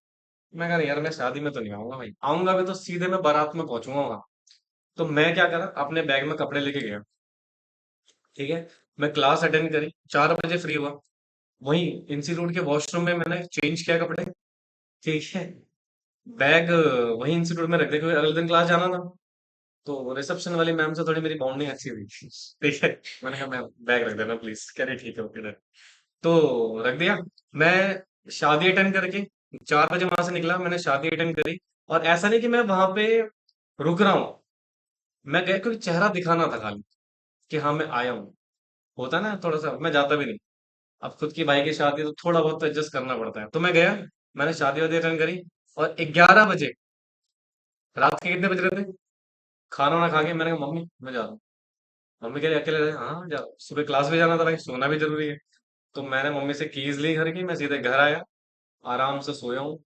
मैं कहा नहीं यार मैं शादी में तो नहीं आऊंगा भाई आऊंगा भी तो सीधे मैं बारात में पहुंचूंगा वहां। तो मैं क्या करा अपने बैग में कपड़े लेके गया। ठीक है। मैं क्लास अटेंड करी 4 बजे फ्री हुआ। वहीं इंस्टीट्यूट के वॉशरूम में मैंने चेंज किया कपड़े। ठीक है। बैग वहीं इंस्टीट्यूट में रख दिया क्योंकि अगले दिन क्लास जाना था। तो रिसेप्शन वाली मैम से थोड़ी मेरी बॉन्डिंग अच्छी हुई। ठीक है। मैंने कहा मैम बैग रख देना प्लीज कह रही ठीक है ओके डन। तो रख दिया। मैं शादी अटेंड करके 4 बजे वहां से निकला मैंने शादी अटेंड करी। और ऐसा नहीं कि मैं वहां पे रुक रहा हूँ। मैं गया क्योंकि चेहरा दिखाना था खाली कि हाँ मैं आया हूँ। होता है ना थोड़ा सा मैं जाता भी नहीं। अब खुद की भाई की शादी है तो थोड़ा बहुत तो एडजस्ट करना पड़ता है तो मैं गया। मैंने शादी वादी अटेंड करी। और 11 बजे रात के कितने बज रहे थे। खाना वाना खा के मैंने कहा मम्मी मैं जा रहा हूँ। मम्मी कह रही अकेले रहे हाँ जा सुबह क्लास भी जाना था भाई सोना भी जरूरी है। तो मैंने मम्मी से कीज ली घर की मैं सीधे घर आया। आराम से सोया हूँ।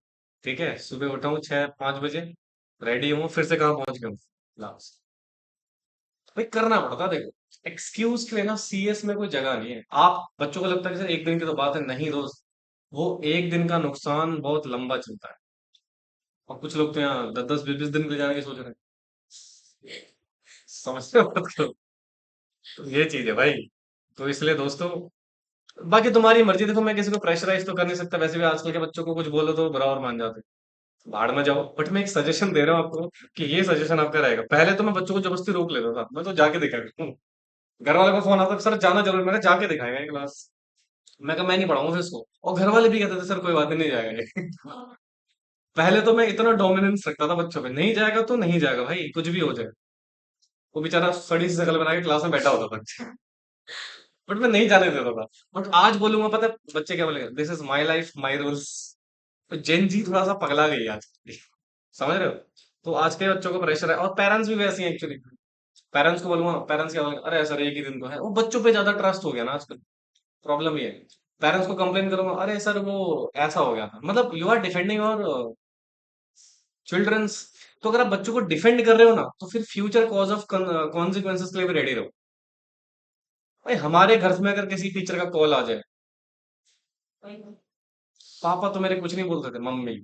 ठीक है सुबह उठा हूँ 6-5 बजे। रेडी हूँ फिर से कहाँ पहुंच गया हूँ। क्लास। भाई करना पड़ता देखो। एक्सक्यूज के लिए ना सीएस में कोई जगह नहीं है आप बच्चों को लगता है कि सर एक दिन की तो बात है नहीं दोस्त। वो एक दिन का नुकसान बहुत लंबा चलता है। और कुछ लोग तो यहाँ 10-10 20-20 दिन के लिए जाने की सोच रहे हैं। समझते हो बात को। तो ये चीज है भाई। तो इसलिए दोस्तों बाकी तुम्हारी मर्जी देखो मैं किसी को प्रेशराइज तो कर नहीं सकता वैसे भी आजकल के बच्चों को कुछ बोलो तो बुरा और मान जाते हैं। भाड़ में जाओ बट मैं एक सजेशन दे रहा हूँ आपको कि ये सजेशन आपका रहेगा पहले तो मैं बच्चों को जबरदस्ती रोक लेता था मैं तो जाके दिखा घर वाले को फोन आता सर जाना जरूर मैंने जाके दिखाएगा ये क्लास। मैं कहा मैं नहीं पढ़ाऊंगा फिर इसको और घर वाले भी कहते थे सर कोई बात नहीं जाएगा ये। पहले तो मैं इतना डोमिनेंस रखता था बच्चों पे नहीं जाएगा तो नहीं जाएगा भाई कुछ भी हो जाए। वो बेचारा सड़ी सी शकल बना के क्लास में बैठा होता था। बट मैं नहीं जाने देता था। बट आज बोलूंगा पता है बच्चे क्या बोलेंगे this is my life my rules. तो जेन जी थोड़ा सा पगला गई है आज। समझ रहे हो। तो आज के बच्चों को प्रेशर है और पेरेंट्स भी वैसे ही एक्चुअली। पेरेंट्स को बोलूंगा पेरेंट्स क्या बोलेंगे अरे सर एक ही दिन तो है वो बच्चों पे ज्यादा ट्रस्ट हो गया ना आजकल। प्रॉब्लम ये है। पेरेंट्स को कंप्लेन करूंगा अरे सर वो ऐसा हो गया था मतलब यू आर डिफेंडिंग और चिल्ड्रंस। तो अगर आप बच्चों को डिफेंड कर रहे हो ना तो फिर फ्यूचर कॉज ऑफ कॉन्सिक्वेंसेस के लिए भी रेडी रहो। भाई हमारे घर में अगर किसी टीचर का कॉल आ जाए। पापा तो मेरे कुछ नहीं बोलते थे मम्मी।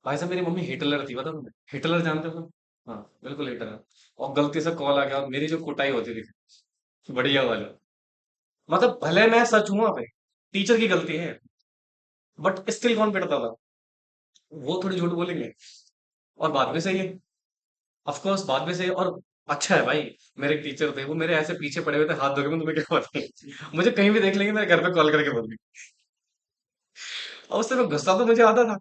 भाई साहब मेरी मम्मी हिटलर थी पता तुम्हें हिटलर जानते हो तुम? हाँ बिल्कुल हिटलर। और गलती से कॉल आ गया और मेरी जो कुटाई होती थी बढ़िया वाली। मतलब भले मैं सच हूं वहां पे। टीचर की गलती है। बट स्टिल कौन पिटता था। वो थोड़ी झूठ बोलेंगे। और बात भी सही है। ऑफ कोर्स बात भी सही है और अच्छा है भाई। मेरे एक टीचर थे वो मेरे ऐसे पीछे पड़े हुए थे हाथ धो के मैं तुम्हें क्या बताऊं मुझे कहीं भी देख लेंगे मेरे घर पे कॉल करके बोल और उससे मैं गुस्सा तो मुझे आता था।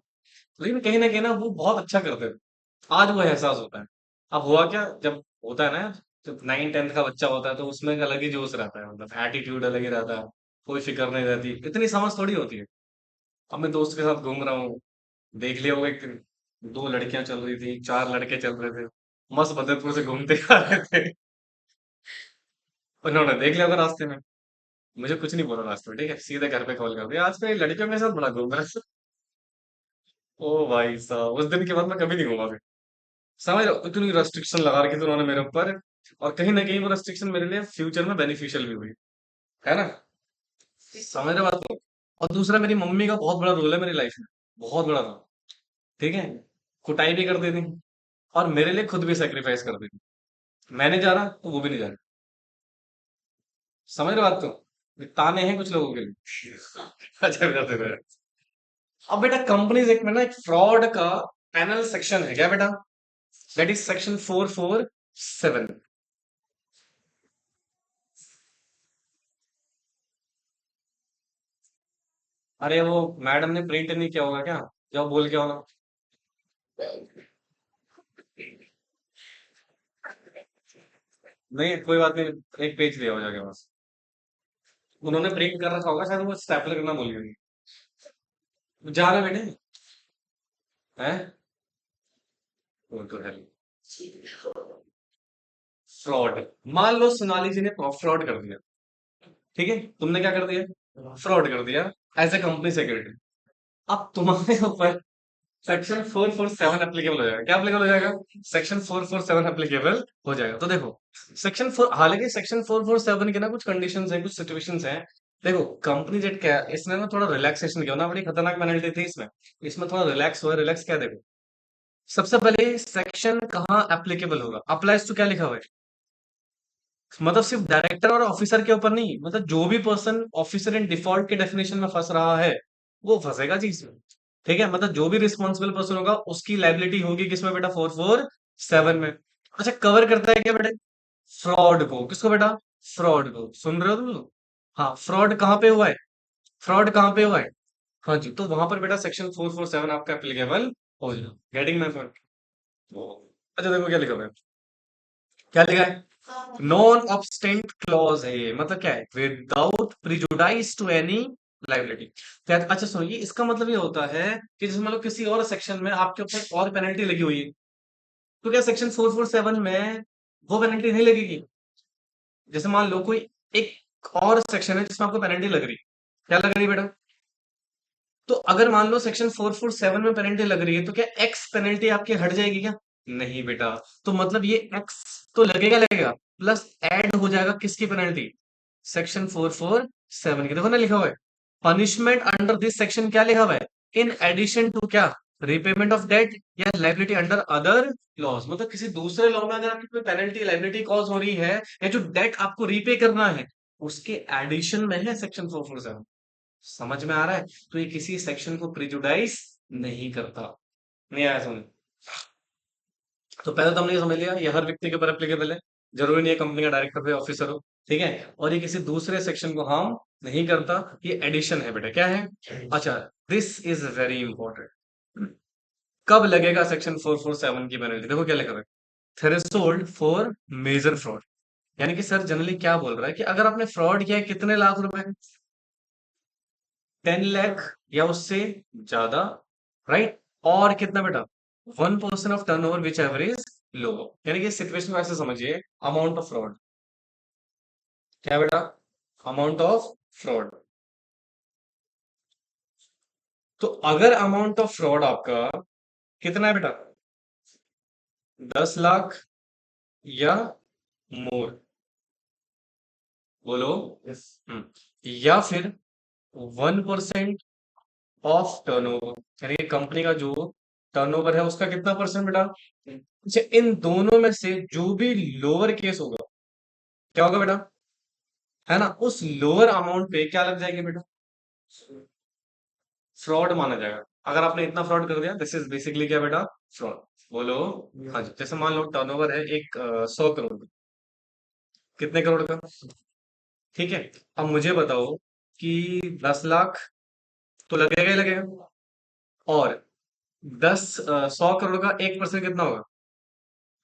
लेकिन कहीं ना वो बहुत अच्छा करते थे। आज वो एहसास होता है। अब हुआ क्या जब होता है ना जब 9-10 का बच्चा होता है तो उसमें एक अलग ही जोश रहता है मतलब एटीट्यूड अलग ही रहता है। कोई फिक्र नहीं रहती इतनी समझ थोड़ी होती है। अब मैं दोस्त के साथ घूम रहा हूँ। देख लिया होगा एक दिन। 2 लड़कियां चल रही थी 4 लड़के चल रहे थे। मस्त बदरपुर से घूमते आ रहे थे। उन्होंने देख लिया होगा रास्ते में। मुझे कुछ नहीं बोला रास्ते में ठीक है सीधे घर पे कॉल कर दिया आज मैं लड़कियों के साथ बड़ा घूम रहा है। ओ भाई साहब, उस दिन के बाद मैं कभी नहीं घूमा फिर। समझ रहे हो, इतनी रेस्ट्रिक्शन लगा रखी थी उन्होंने मेरे ऊपर। और कहीं ना कहीं वो रेस्ट्रिक्शन मेरे लिए फ्यूचर में बेनिफिशियल भी हुई, है ना। समझ रहे हो बात को। और दूसरा, मेरी मम्मी का बहुत बड़ा रोल है मेरी लाइफ में, बहुत बड़ा रोल। ठीक है, कुटाई भी कर देती और मेरे लिए खुद भी सेक्रीफाइस कर देती। मैं नहीं जा रहा तो वो भी नहीं जा रही। समझ रहे हो बात को, ताने हैं कुछ लोगों के लिए। अच्छा जाते रहे। अब बेटा कंपनीज एक्ट में ना एक फ्रॉड का पैनल सेक्शन है क्या बेटा, दैट इज सेक्शन 447। अरे वो मैडम ने प्रिंट नहीं किया होगा क्या, जब बोल के होगा। नहीं कोई बात नहीं, एक पेज लिया हो जाएगा बस। उन्होंने प्रिंट कर रखा होगा शायद, वो स्टेपलर करना भूल गई। जा रहे बेटे, हैं। वो तो है। फ्रॉड, मान लो सोनाली जी ने फ्रॉड कर दिया। ठीक है, तुमने क्या कर दिया, फ्रॉड कर दिया एज ए कंपनी सेक्रेटरी। अब तुम्हारे ऊपर सेक्शन 447 एप्लीकेबल हो जाएगा। क्या एप्लीकेबल हो जाएगा, सेक्शन 447 एप्लीकेबल हो जाएगा। तो देखो, सेक्शन फोर, हालांकि सेक्शन 447 के ना कुछ कंडीशंस हैं, कुछ सिचुएशंस हैं। देखो कंपनी जेट क्या है, इसने ना थोड़ा रिलैक्सेशन किया ना, बड़ी खतरनाक पेनल्टी थी इसमें। इसमें थोड़ा रिलैक्स हुआ, रिलैक्स क्या, देखो सबसे पहले सेक्शन कहाँ एप्लीकेबल होगा, अप्लाइज टू क्या लिखा हुआ है, मतलब सिर्फ डायरेक्टर और ऑफिसर के ऊपर नहीं, मतलब जो भी पर्सन ऑफिसर इन डिफॉल्ट के डेफिनेशन में फंस रहा है वो फंसेगा चीज में। ठीक है, मतलब जो भी रिस्पॉन्सिबल पर्सन होगा उसकी लाइबिलिटी होगी किसमें बेटा, 447 में। अच्छा, कवर करता है क्या बेटा, फ्रॉड को, किसको बेटा, फ्रॉड को, सुन रहे हो तुम लोग। हाँ, फ्रॉड कहाँ पे हुआ है, फ्रॉड कहाँ पे हुआ है। हाँ जी, तो वहां पर बेटा सेक्शन 447 आपका एप्लीकेबल हो जाएगा। Getting my point. अच्छा देखो क्या लिखा हुआ है, क्या लिखा है, नॉन ऑब्स्टेंट क्लॉज है ये, मतलब क्या है, without prejudice to any liability. अच्छा सुनो, ये इसका मतलब ये होता है कि जैसे मतलब किसी और सेक्शन में आपके ऊपर और पेनल्टी लगी हुई है, तो क्या सेक्शन 447 में वो पेनल्टी नहीं लगेगी। जैसे मान लो कोई एक और सेक्शन है जिसमें आपको पेनल्टी लग रही है, क्या लग रही है बेटा, तो अगर मान लो सेक्शन 447 में पेनल्टी लग रही है तो क्या एक्स पेनल्टी आपकी हट जाएगी क्या, नहीं बेटा। तो मतलब ये एक्स तो लगेगा लगेगा, प्लस ऐड हो जाएगा किसकी पेनल्टी, सेक्शन 447 की। देखो ना लिखा हुआ है, पनिशमेंट अंडर दिस सेक्शन क्या लिखा हुआ है, इन एडिशन टू क्या, रिपेमेंट ऑफ डेट या लाइबिलिटी अंडर अदर लॉज। मतलब किसी दूसरे लॉ में अगर आपकी कोई पेनल्टी लाइबिलिटी कॉज हो रही है, या जो डेट आपको रीपे करना है उसके एडिशन में है सेक्शन 447। समझ में आ रहा है, तो ये किसी सेक्शन को प्रिजुडाइज नहीं करता। नहीं आया समझ, तो पहले तो हमने ये समझ लिया ये हर व्यक्ति के ऊपर एप्लीकेबल है, जरूरी नहीं है कंपनी का डायरेक्टर हो ऑफिसर हो। ठीक है, और ये किसी दूसरे सेक्शन को हार्म नहीं करता, ये एडिशन है बेटा, क्या है। अच्छा, दिस इज वेरी इंपॉर्टेंट, कब लगेगा सेक्शन 447 की पेनल्टी, देखो क्या लिखा है, थ्रेशोल्ड फॉर मेजर फ्रॉड। यानी कि सर जनरली क्या बोल रहा है कि अगर आपने फ्रॉड किया है कितने लाख रुपए, 10 लाख या उससे ज्यादा, राइट, और कितना बेटा, 1% of turnover which average low. यानी कि सिचुएशन को ऐसे समझिए, अमाउंट ऑफ फ्रॉड, क्या बेटा, अमाउंट ऑफ फ्रॉड। तो अगर अमाउंट ऑफ फ्रॉड आपका कितना है बेटा, 10 लाख या मोर, बोलो। हम्म, या फिर 1% ऑफ टर्नओवर, यानी कि कंपनी का जो टर्नओवर है उसका कितना परसेंट बेटा। अच्छा, इन दोनों में से जो भी लोअर केस होगा, क्या होगा बेटा, है ना, उस लोअर अमाउंट पे क्या लग जाएगी बेटा, फ्रॉड माना जाएगा। अगर आपने इतना फ्रॉड कर दिया, दिस इज बेसिकली क्या बेटा, फ्रॉड, बोलो। हाँ जी, जैसे मान लो टर्नओवर है एक 100 करोड़ का, कितने करोड़ का, ठीक है। अब मुझे बताओ कि 10 लाख तो लगेगा ही लगेगा, और 100 करोड़ का 1% कितना होगा,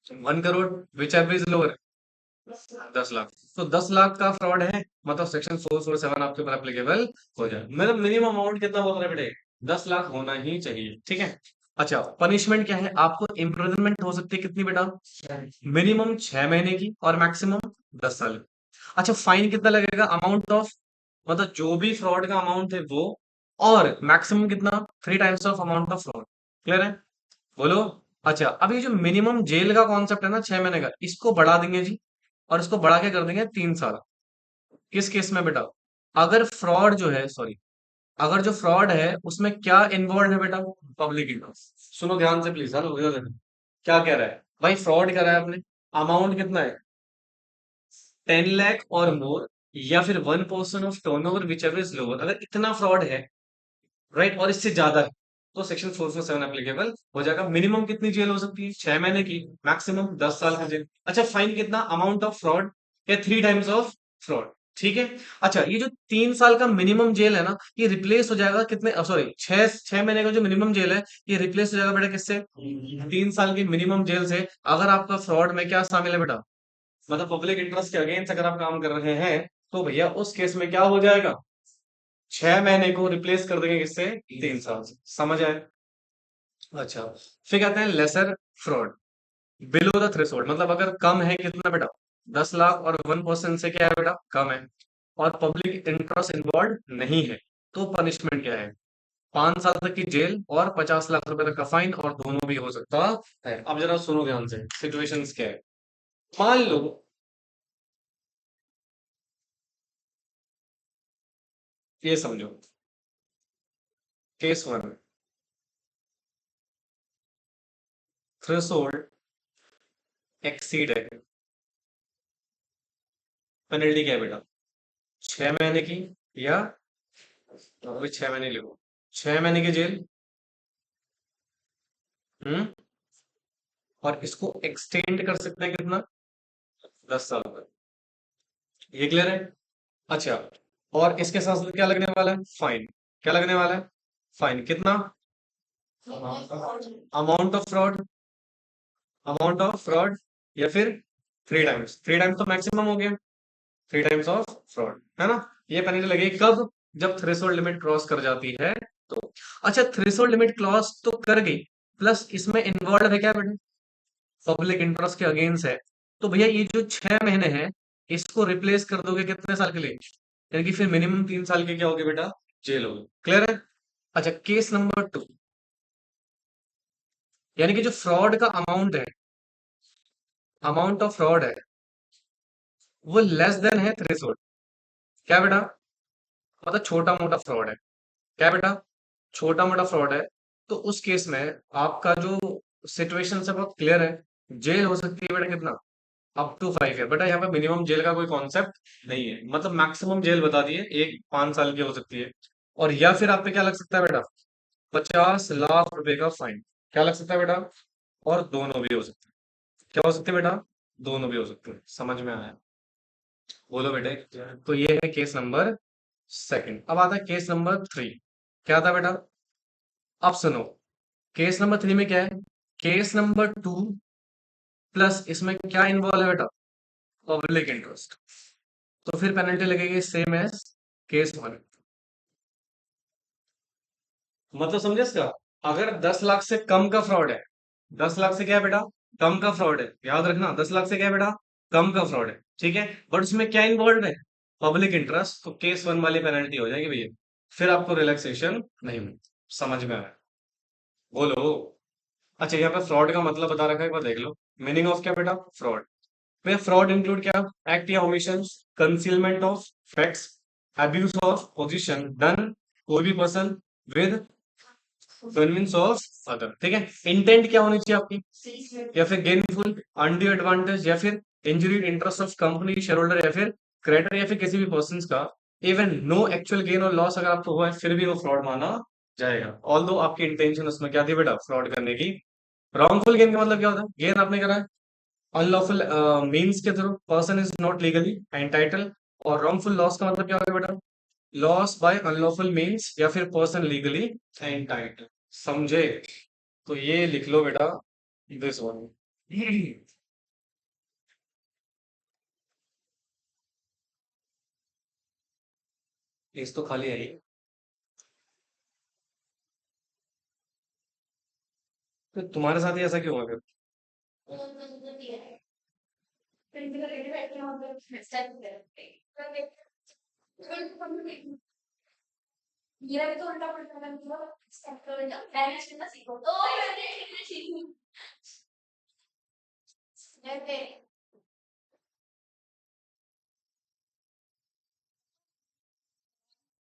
1 करोड़, विच एवरेज लोअर, 10 लाख। तो 10 लाख का फ्रॉड है, मतलब सेक्शन 447 आपके ऊपर एप्लीकेबल हो जाए। मतलब मिनिमम अमाउंट कितना बोल रहे हैं बेटे, 10 लाख होना ही चाहिए। ठीक है, अच्छा पनिशमेंट क्या है, आपको इम्प्रिजनमेंट हो सकती है कितनी बेटा, मिनिमम 6 महीने की और मैक्सिमम 10 साल। अच्छा, फाइन कितना लगेगा, अमाउंट ऑफ, मतलब जो भी फ्रॉड का अमाउंट है वो, और मैक्सिमम कितना, 3 times of amount of fraud. Clear है? बोलो। अच्छा, अब ये जो मिनिमम जेल का कॉन्सेप्ट है ना 6 महीने का, इसको बढ़ा देंगे जी, और इसको बढ़ा के कर देंगे 3 साल। किस केस में बेटा? अगर फ्रॉड जो है, सॉरी, अगर जो फ्रॉड है उसमें क्या इन्वॉल्व है बेटा? Public interest. सुनो ध्यान से प्लीज, हेलो क्या कह रहा है भाई? फ्रॉड करा है आपने, अमाउंट कितना है? 10 लाख और मोर, या फिर 1% of turnover which ever is lower. अगर इतना फ्रॉड है, राइट, और इससे ज्यादा है, तो सेक्शन 447 एप्लीकेबल हो जाएगा। मिनिमम कितनी जेल हो सकती है? 6 महीने की। मैक्सिमम 10 साल की जेल। अच्छा, फाइन कितना? अमाउंट ऑफ फ्रॉड या 3 टाइम्स ऑफ फ्रॉड। ठीक है। अच्छा, ये जो 3 साल का मिनिमम जेल है ना, ये रिप्लेस हो जाएगा कितने, सॉरी, 6 महीने का जो मिनिमम जेल है, ये रिप्लेस हो जाएगा बेटा किससे? 3 साल की मिनिमम जेल से। अगर आपका फ्रॉड में क्या शामिल है बेटा? मतलब पब्लिक इंटरेस्ट के अगेंस्ट अगर आप काम कर रहे हैं, तो भैया उस केस में क्या हो जाएगा? 6 महीने को रिप्लेस कर देंगे किससे? 3 साल से। समझ आए? अच्छा, फिर कहते हैं lesser fraud below the threshold, मतलब अगर कम है कितना बेटा? 10 लाख, और 1% से क्या है बेटा? कम है, और पब्लिक इंटरेस्ट इन्वॉल्व नहीं है, तो पनिशमेंट क्या है? 5 साल तक की जेल और 50 लाख रुपए तक का फाइन, और दोनों भी हो सकता है। अब जरा सुनो ध्यान से, सिचुएशंस क्या है। मान लो, ये समझो, केस वन, थ्रेशोल्ड एक्सीड है, पेनल्टी क्या है बेटा? 6 महीने की, या अभी 6 महीने लिखो, 6 महीने की जेल। हम्म। और इसको एक्सटेंड कर सकते हैं कितना? 10 साल तक। ये क्लियर है? अच्छा, और इसके साथ साथ क्या लगने वाला है? फाइन। क्या लगने वाला है? फाइन कितना? Amount of fraud, amount of fraud, या फिर 3 टाइम्स। 3 टाइम्स तो मैक्सिमम हो गया, 3 टाइम्स ऑफ फ्रॉड, है ना? ये पेनल्टी लगेगी कब? जब थ्रेशोल्ड लिमिट क्रॉस कर जाती है, तो। अच्छा, थ्रेशोल्ड लिमिट क्रॉस तो कर गई, प्लस इसमें इन्वॉल्व है क्या बेटा? पब्लिक इंटरेस्ट के अगेंस्ट है, तो भैया ये जो 6 महीने हैं, इसको रिप्लेस कर दोगे कितने साल के लिए? यानी कि फिर मिनिमम 3 साल के क्या होगे बेटा? जेल होगी। क्लियर है? अच्छा, केस नंबर 2, यानी कि जो फ्रॉड का अमाउंट है, अमाउंट ऑफ फ्रॉड है, वो लेस देन है थ्रेशोल्ड। क्या बेटा? मतलब छोटा मोटा फ्रॉड है। क्या बेटा? छोटा मोटा फ्रॉड है, तो उस केस में आपका जो सिचुएशन है बहुत क्लियर है। जेल हो सकती है बेटा कितना? Up to 5 year. बेटा यहाँ पे मिनिमम जेल का कोई कॉन्सेप्ट नहीं है, मतलब मैक्सिमम जेल बता दिए, एक 5 साल की हो सकती है। और या फिर आप पे क्या लग सकता है बेटा? 50 लाख रुपए का फाइन। क्या लग सकता है बेटा? और दोनों भी हो सकते हैं। क्या हो सकते हैं बेटा? दोनों भी हो सकते हैं। समझ में आया? बोलो बेटे। तो ये है केस नंबर सेकंड। अब आता है केस नंबर 3। क्या था बेटा? अब सुनो, केस नंबर 3 में क्या है? केस नंबर 2 प्लस इसमें क्या इन्वॉल्व है बेटा? Public interest. तो फिर पेनल्टी लगेगी सेम एज केस वन। मतलब समझे इसका? अगर 10 लाख से कम का फ्रॉड है, 10 लाख से क्या है बेटा? कम का फ्रॉड है, याद रखना, 10 लाख से क्या है बेटा? कम का फ्रॉड है। ठीक है, बट उसमें क्या इन्वॉल्व है? पब्लिक इंटरेस्ट, तो केस वन वाली पेनल्टी हो जाएगी भैया। फिर आपको रिलैक्सेशन नहीं मिली। समझ में आया? बोलो। अच्छा, यहाँ पे फ्रॉड का मतलब बता रखा है, एक बार देख लो। मीनिंग ऑफ क्या बेटा? फ्रॉड। में फ्रॉड इंक्लूड क्या? एक्ट या omission, concealment of facts, abuse of position done कोई भी person with convince of other. ठीक है, इंटेंट क्या होनी चाहिए आपकी? या फिर गेनफुल, अनड्यू एडवांटेज, या फिर injury interest of company share holder, या फिर क्रेडिटर, या फिर किसी भी पर्सन का। इवन नो एक्चुअल गेन और लॉस अगर आपको हुआ है, फिर भी वो फ्रॉड माना जाएगा, ऑल दो आपकी इंटेंशन उसमें क्या थी बेटा? फ्रॉड करने की। रॉन्गफुल गेन का मतलब क्या होता है? गेन आपने करा है अनलॉफुल मीन्स के through, person is not legally entitle. और रॉन्गफुल लॉस का मतलब क्या होगा बेटा? लॉस बाय अनलॉफुल मीन्स, या फिर पर्सन लीगली एंटाइटल। समझे? तो ये लिख लो बेटा, दिस वन। इस तो खाली है ही। तो तुम्हारे साथ ही ऐसा क्यों है फिर? मेरा भी तो उल्टा पलटा था, मतलब स्टेप का उल्टा मैनेज करना सीखो तो मैंने सीखी। जैसे